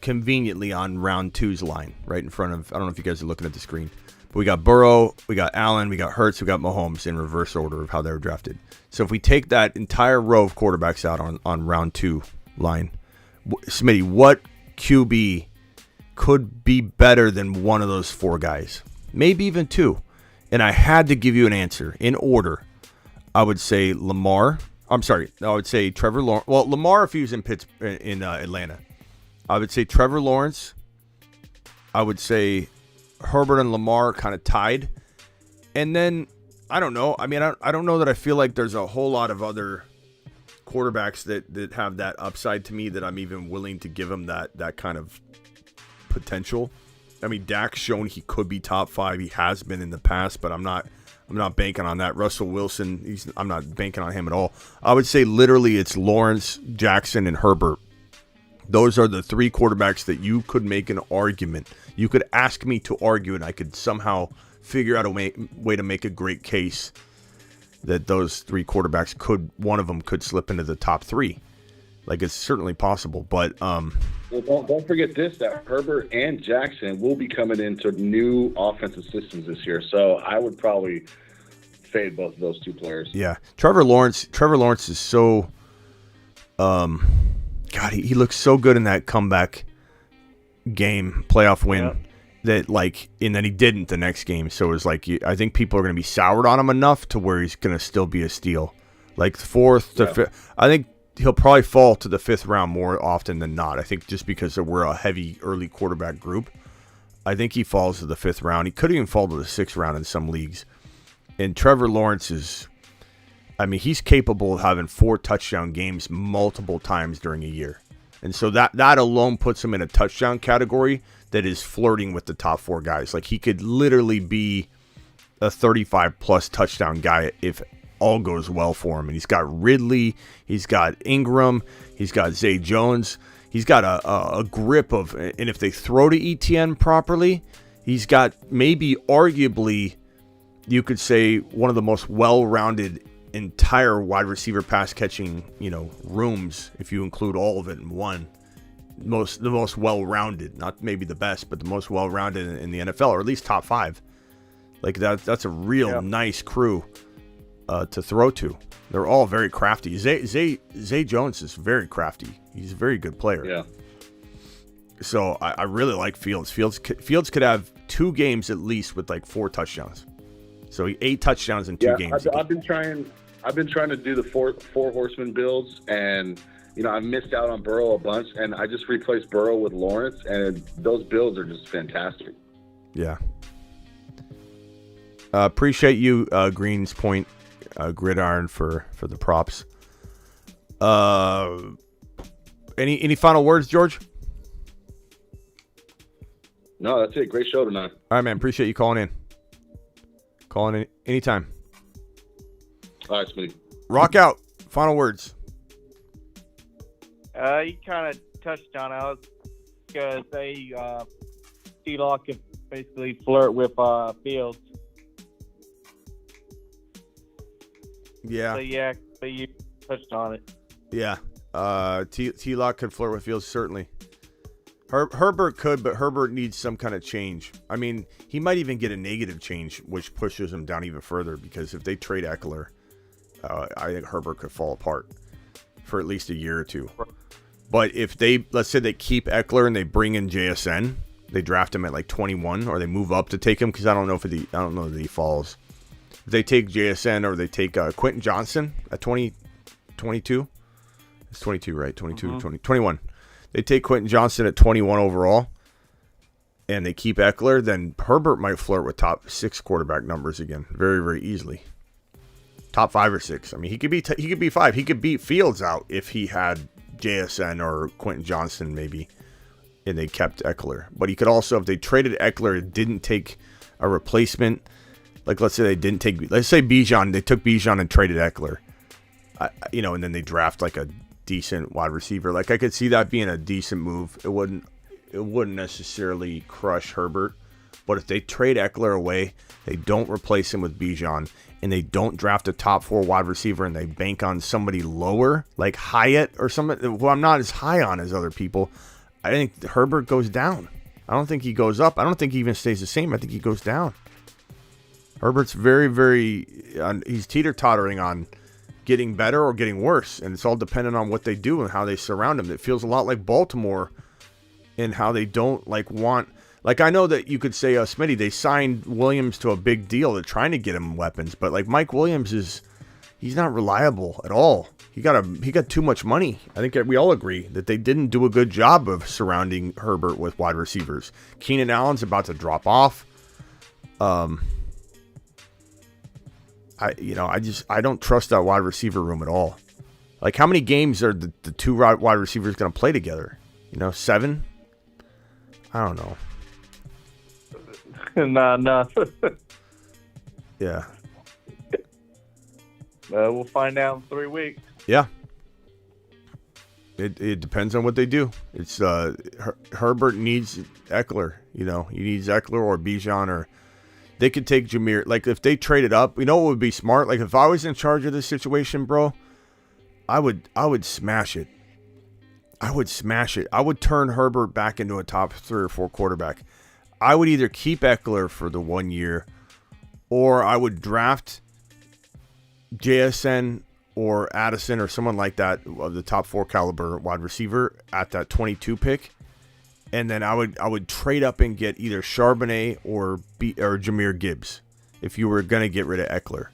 Speaker 1: conveniently on round 2's line, right in front of. I don't know if you guys are looking at the screen, but we got Burrow, we got Allen, we got Hurts, we got Mahomes in reverse order of how they were drafted. So if we take that entire row of quarterbacks out on round 2 line, Smitty, what QB could be better than one of those 4 guys? Maybe even 2. And I had to give you an answer in order. I would say Lamar. I'm sorry. I would say Trevor Lawrence. Well, Lamar if he was in Atlanta. I would say Trevor Lawrence. I would say Herbert and Lamar kind of tied. And then, I don't know. I mean, I don't know that I feel like there's a whole lot of other quarterbacks that have that upside to me that I'm even willing to give them that kind of potential. I mean, Dak's shown he could be top 5. He has been in the past, but I'm not banking on that. Russell Wilson, I'm not banking on him at all. I would say literally it's Lawrence, Jackson, and Herbert. Those are the 3 quarterbacks that you could make an argument. You could ask me to argue, and I could somehow figure out a way to make a great case that those 3 quarterbacks one of them could slip into the top 3. Like, it's certainly possible, but
Speaker 7: well, don't forget that Herbert and Jackson will be coming into new offensive systems this year. So I would probably fade both of those 2 players.
Speaker 1: Yeah, Trevor Lawrence is so, God, he looks so good in that comeback game, playoff win, that and then he didn't the next game. So it was like, I think people are going to be soured on him enough to where he's going to still be a steal. Like 4th to 5th, I think. He'll probably fall to the 5th round more often than not. I think just because we're a heavy early quarterback group, I think he falls to the 5th round. He could even fall to the 6th round in some leagues. And Trevor Lawrence he's capable of having 4 touchdown games multiple times during a year. And so that alone puts him in a touchdown category that is flirting with the top 4 guys. Like, he could literally be a 35-plus touchdown guy if all goes well for him. And he's got Ridley, he's got Ingram, he's got Zay Jones, he's got a grip of, and if they throw to ETN properly, he's got maybe arguably, you could say, one of the most well-rounded entire wide receiver pass catching, rooms, if you include all of it in one. The most well-rounded, not maybe the best, but the most well-rounded in the NFL, or at least top 5. Like that's a real nice crew to throw to. They're all very crafty. Zay Jones is very crafty. He's a very good player.
Speaker 7: Yeah.
Speaker 1: So I really like Fields. Fields could have 2 games at least with 4 touchdowns. So 8 touchdowns in 2 games.
Speaker 7: I've been trying to do the four horseman builds, and I missed out on Burrow a bunch, and I just replaced Burrow with Lawrence, and those builds are just fantastic.
Speaker 1: Yeah. Appreciate you, Green's Point. Gridiron for the props. Any final words, George?
Speaker 7: No, that's it. Great show tonight.
Speaker 1: All right, man. Appreciate you calling in. Calling in anytime.
Speaker 7: All right, Smitty.
Speaker 1: Rock out. Final words.
Speaker 6: You kind of touched on it. I was going to say T-Law could basically flirt with Fields.
Speaker 1: Yeah.
Speaker 6: So you touched on it.
Speaker 1: Yeah. T-Lock could flirt with Fields, certainly. Herbert could, but Herbert needs some kind of change. I mean, he might even get a negative change, which pushes him down even further, because if they trade Eckler, I think Herbert could fall apart for at least a year or 2. But if let's say they keep Eckler and they bring in JSN, they draft him at 21, or they move up to take him, because I don't know that he falls. If they take JSN, or they take Quentin Johnson at 22. It's 22, right? 22, 20, 21. They take Quentin Johnson at 21 overall, and they keep Eckler, then Herbert might flirt with top 6 quarterback numbers again very, very easily. Top 5 or 6. I mean, he could be 5. He could beat Fields out if he had JSN or Quentin Johnson maybe, and they kept Eckler. But he could also, if they traded Eckler and didn't take a replacement, let's say Bijan, they took Bijan and traded Eckler, and then they draft a decent wide receiver. Like I could see that being a decent move. It wouldn't necessarily crush Herbert, but if they trade Eckler away, they don't replace him with Bijan, and they don't draft a top 4 wide receiver, and they bank on somebody lower like Hyatt or somebody who I'm not as high on as other people, I think Herbert goes down. I don't think he goes up. I don't think he even stays the same. I think he goes down. Herbert's very, very he's teeter-tottering on getting better or getting worse, and it's all dependent on what they do and how they surround him. It feels a lot like Baltimore in how they don't want. Like, I know that you could say, Smitty, they signed Williams to a big deal. They're trying to get him weapons, but like Mike Williams he's not reliable at all. He got too much money. I think we all agree that they didn't do a good job of surrounding Herbert with wide receivers. Keenan Allen's about to drop off. I don't trust that wide receiver room at all. Like, how many games are the 2 wide receivers going to play together? 7? I don't know.
Speaker 6: No.
Speaker 1: Yeah.
Speaker 6: We'll find out in 3 weeks.
Speaker 1: Yeah. It depends on what they do. It's Herbert needs Eckler. He needs Eckler or Bijan, or they could take Jameer. Like, if they traded up, what would be smart? Like, if I was in charge of this situation, bro, I would smash it. I would turn Herbert back into a top 3 or 4 quarterback. I would either keep Eckler for the 1 year, or I would draft JSN or Addison or someone like that of the top 4 caliber wide receiver at that 22 pick, and then I would trade up and get either Charbonnet or Jahmyr Gibbs if you were gonna get rid of Eckler.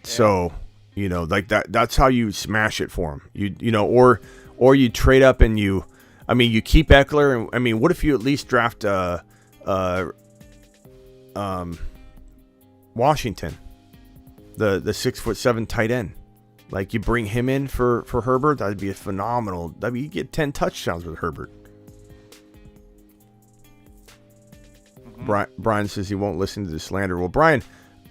Speaker 1: Yeah. So like that's how you smash it for him. Or you trade up and you keep Eckler, and what if you at least draft Washington, the 6'7" tight end. Like, you bring him in for Herbert, that'd be a phenomenal. You get 10 touchdowns with Herbert. Mm-hmm. Brian says he won't listen to the slander. Well, Brian,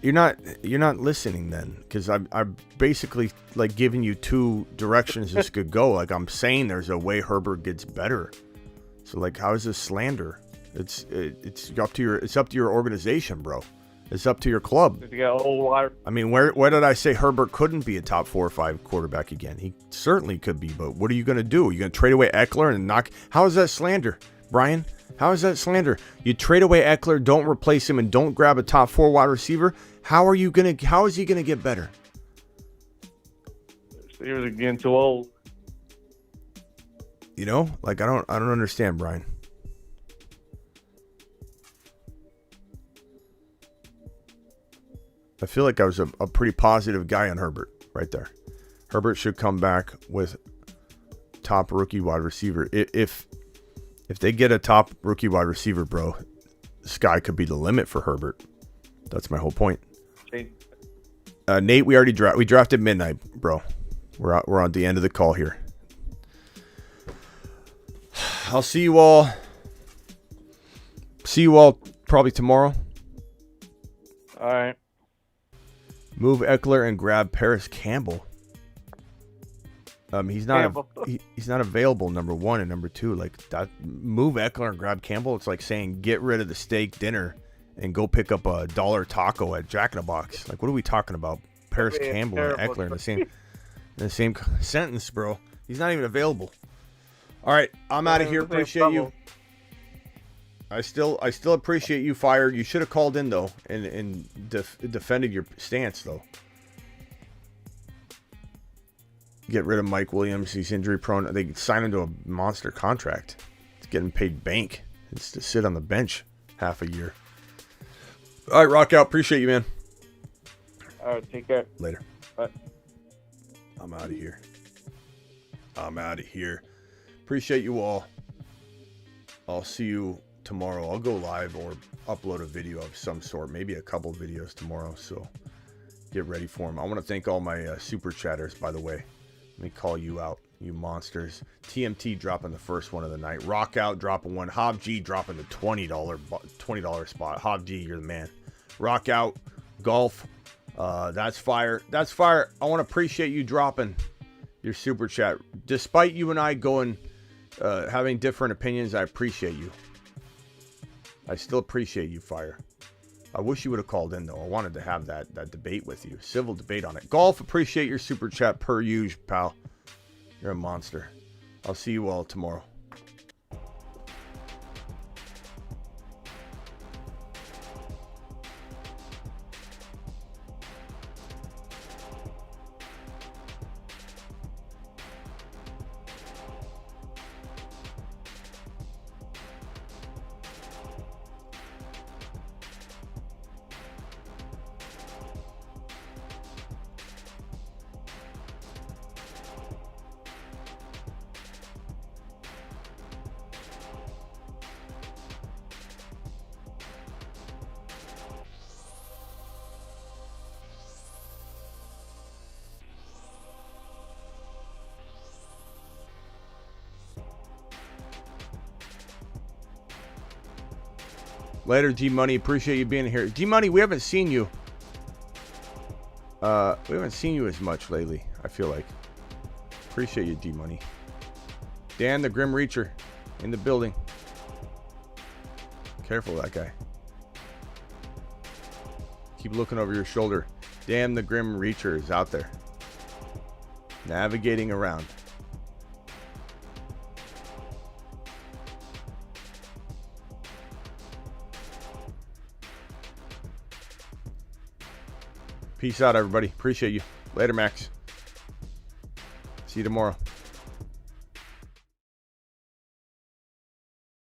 Speaker 1: you're not listening then, because I'm basically like giving you 2 directions this could go. Like, I'm saying there's a way Herbert gets better. So, like, how is this slander? It's up to your organization, bro. It's up to your club. Where did I say Herbert couldn't be a top 4 or 5 quarterback again? He certainly could be, but what are you going to do? Are you going to trade away Eckler and knock? How is that slander, Brian? How is that slander? You trade away Eckler, don't replace him, and don't grab a top 4 wide receiver. How is he going to get better?
Speaker 6: Receivers are getting too old.
Speaker 1: Like, I don't understand, Brian. I feel like I was a pretty positive guy on Herbert right there. Herbert should come back with top rookie wide receiver. If they get a top rookie wide receiver, bro, the sky could be the limit for Herbert. That's my whole point. Nate, we already drafted midnight, bro. We're on the end of the call here. I'll see you all. Probably tomorrow.
Speaker 6: All right.
Speaker 1: Move Eckler and grab Paris Campbell. He's not available, number 1, and number 2. Like, that, move Eckler and grab Campbell. It's like saying get rid of the steak dinner and go pick up a $1 taco at Jack in the Box. Like, what are we talking about? Paris Campbell and Eckler in the same sentence, bro. He's not even available. All right, I'm out of here. Appreciate you. I still appreciate you, Fire. You should have called in, though, and defended your stance, though. Get rid of Mike Williams. He's injury prone. They signed him to a monster contract. He's getting paid bank. It's to sit on the bench half a year. All right, rock out. Appreciate you, man.
Speaker 6: All right, take care.
Speaker 1: Later.
Speaker 6: Bye.
Speaker 1: I'm out of here. Appreciate you all. I'll see you tomorrow. I'll go live or upload a video of some sort, maybe a couple videos tomorrow, so get ready for them. I want to thank all my super chatters, by the way. Let me call you out, you monsters. TMT dropping the first one of the night. Rock Out dropping one. Hob G dropping the $20 spot. Hob G, you're the man. Rock Out, Golf, That's fire. That's fire. I want to appreciate you dropping your super chat. Despite you and I going, having different opinions, I appreciate you. I still appreciate you, Fire. I wish you would have called in, though. I wanted to have that debate with you. Civil debate on it. Golf, appreciate your super chat per usual, pal. You're a monster. I'll see you all tomorrow. Later, G-Money. Appreciate you being here. G-Money, we haven't seen you. We haven't seen you as much lately, I feel like. Appreciate you, G-Money. Dan, the Grim Reacher, in the building. Careful, that guy. Keep looking over your shoulder. Dan, the Grim Reacher is out there. Navigating around. Peace out, everybody. Appreciate you. Later, Max. See you tomorrow.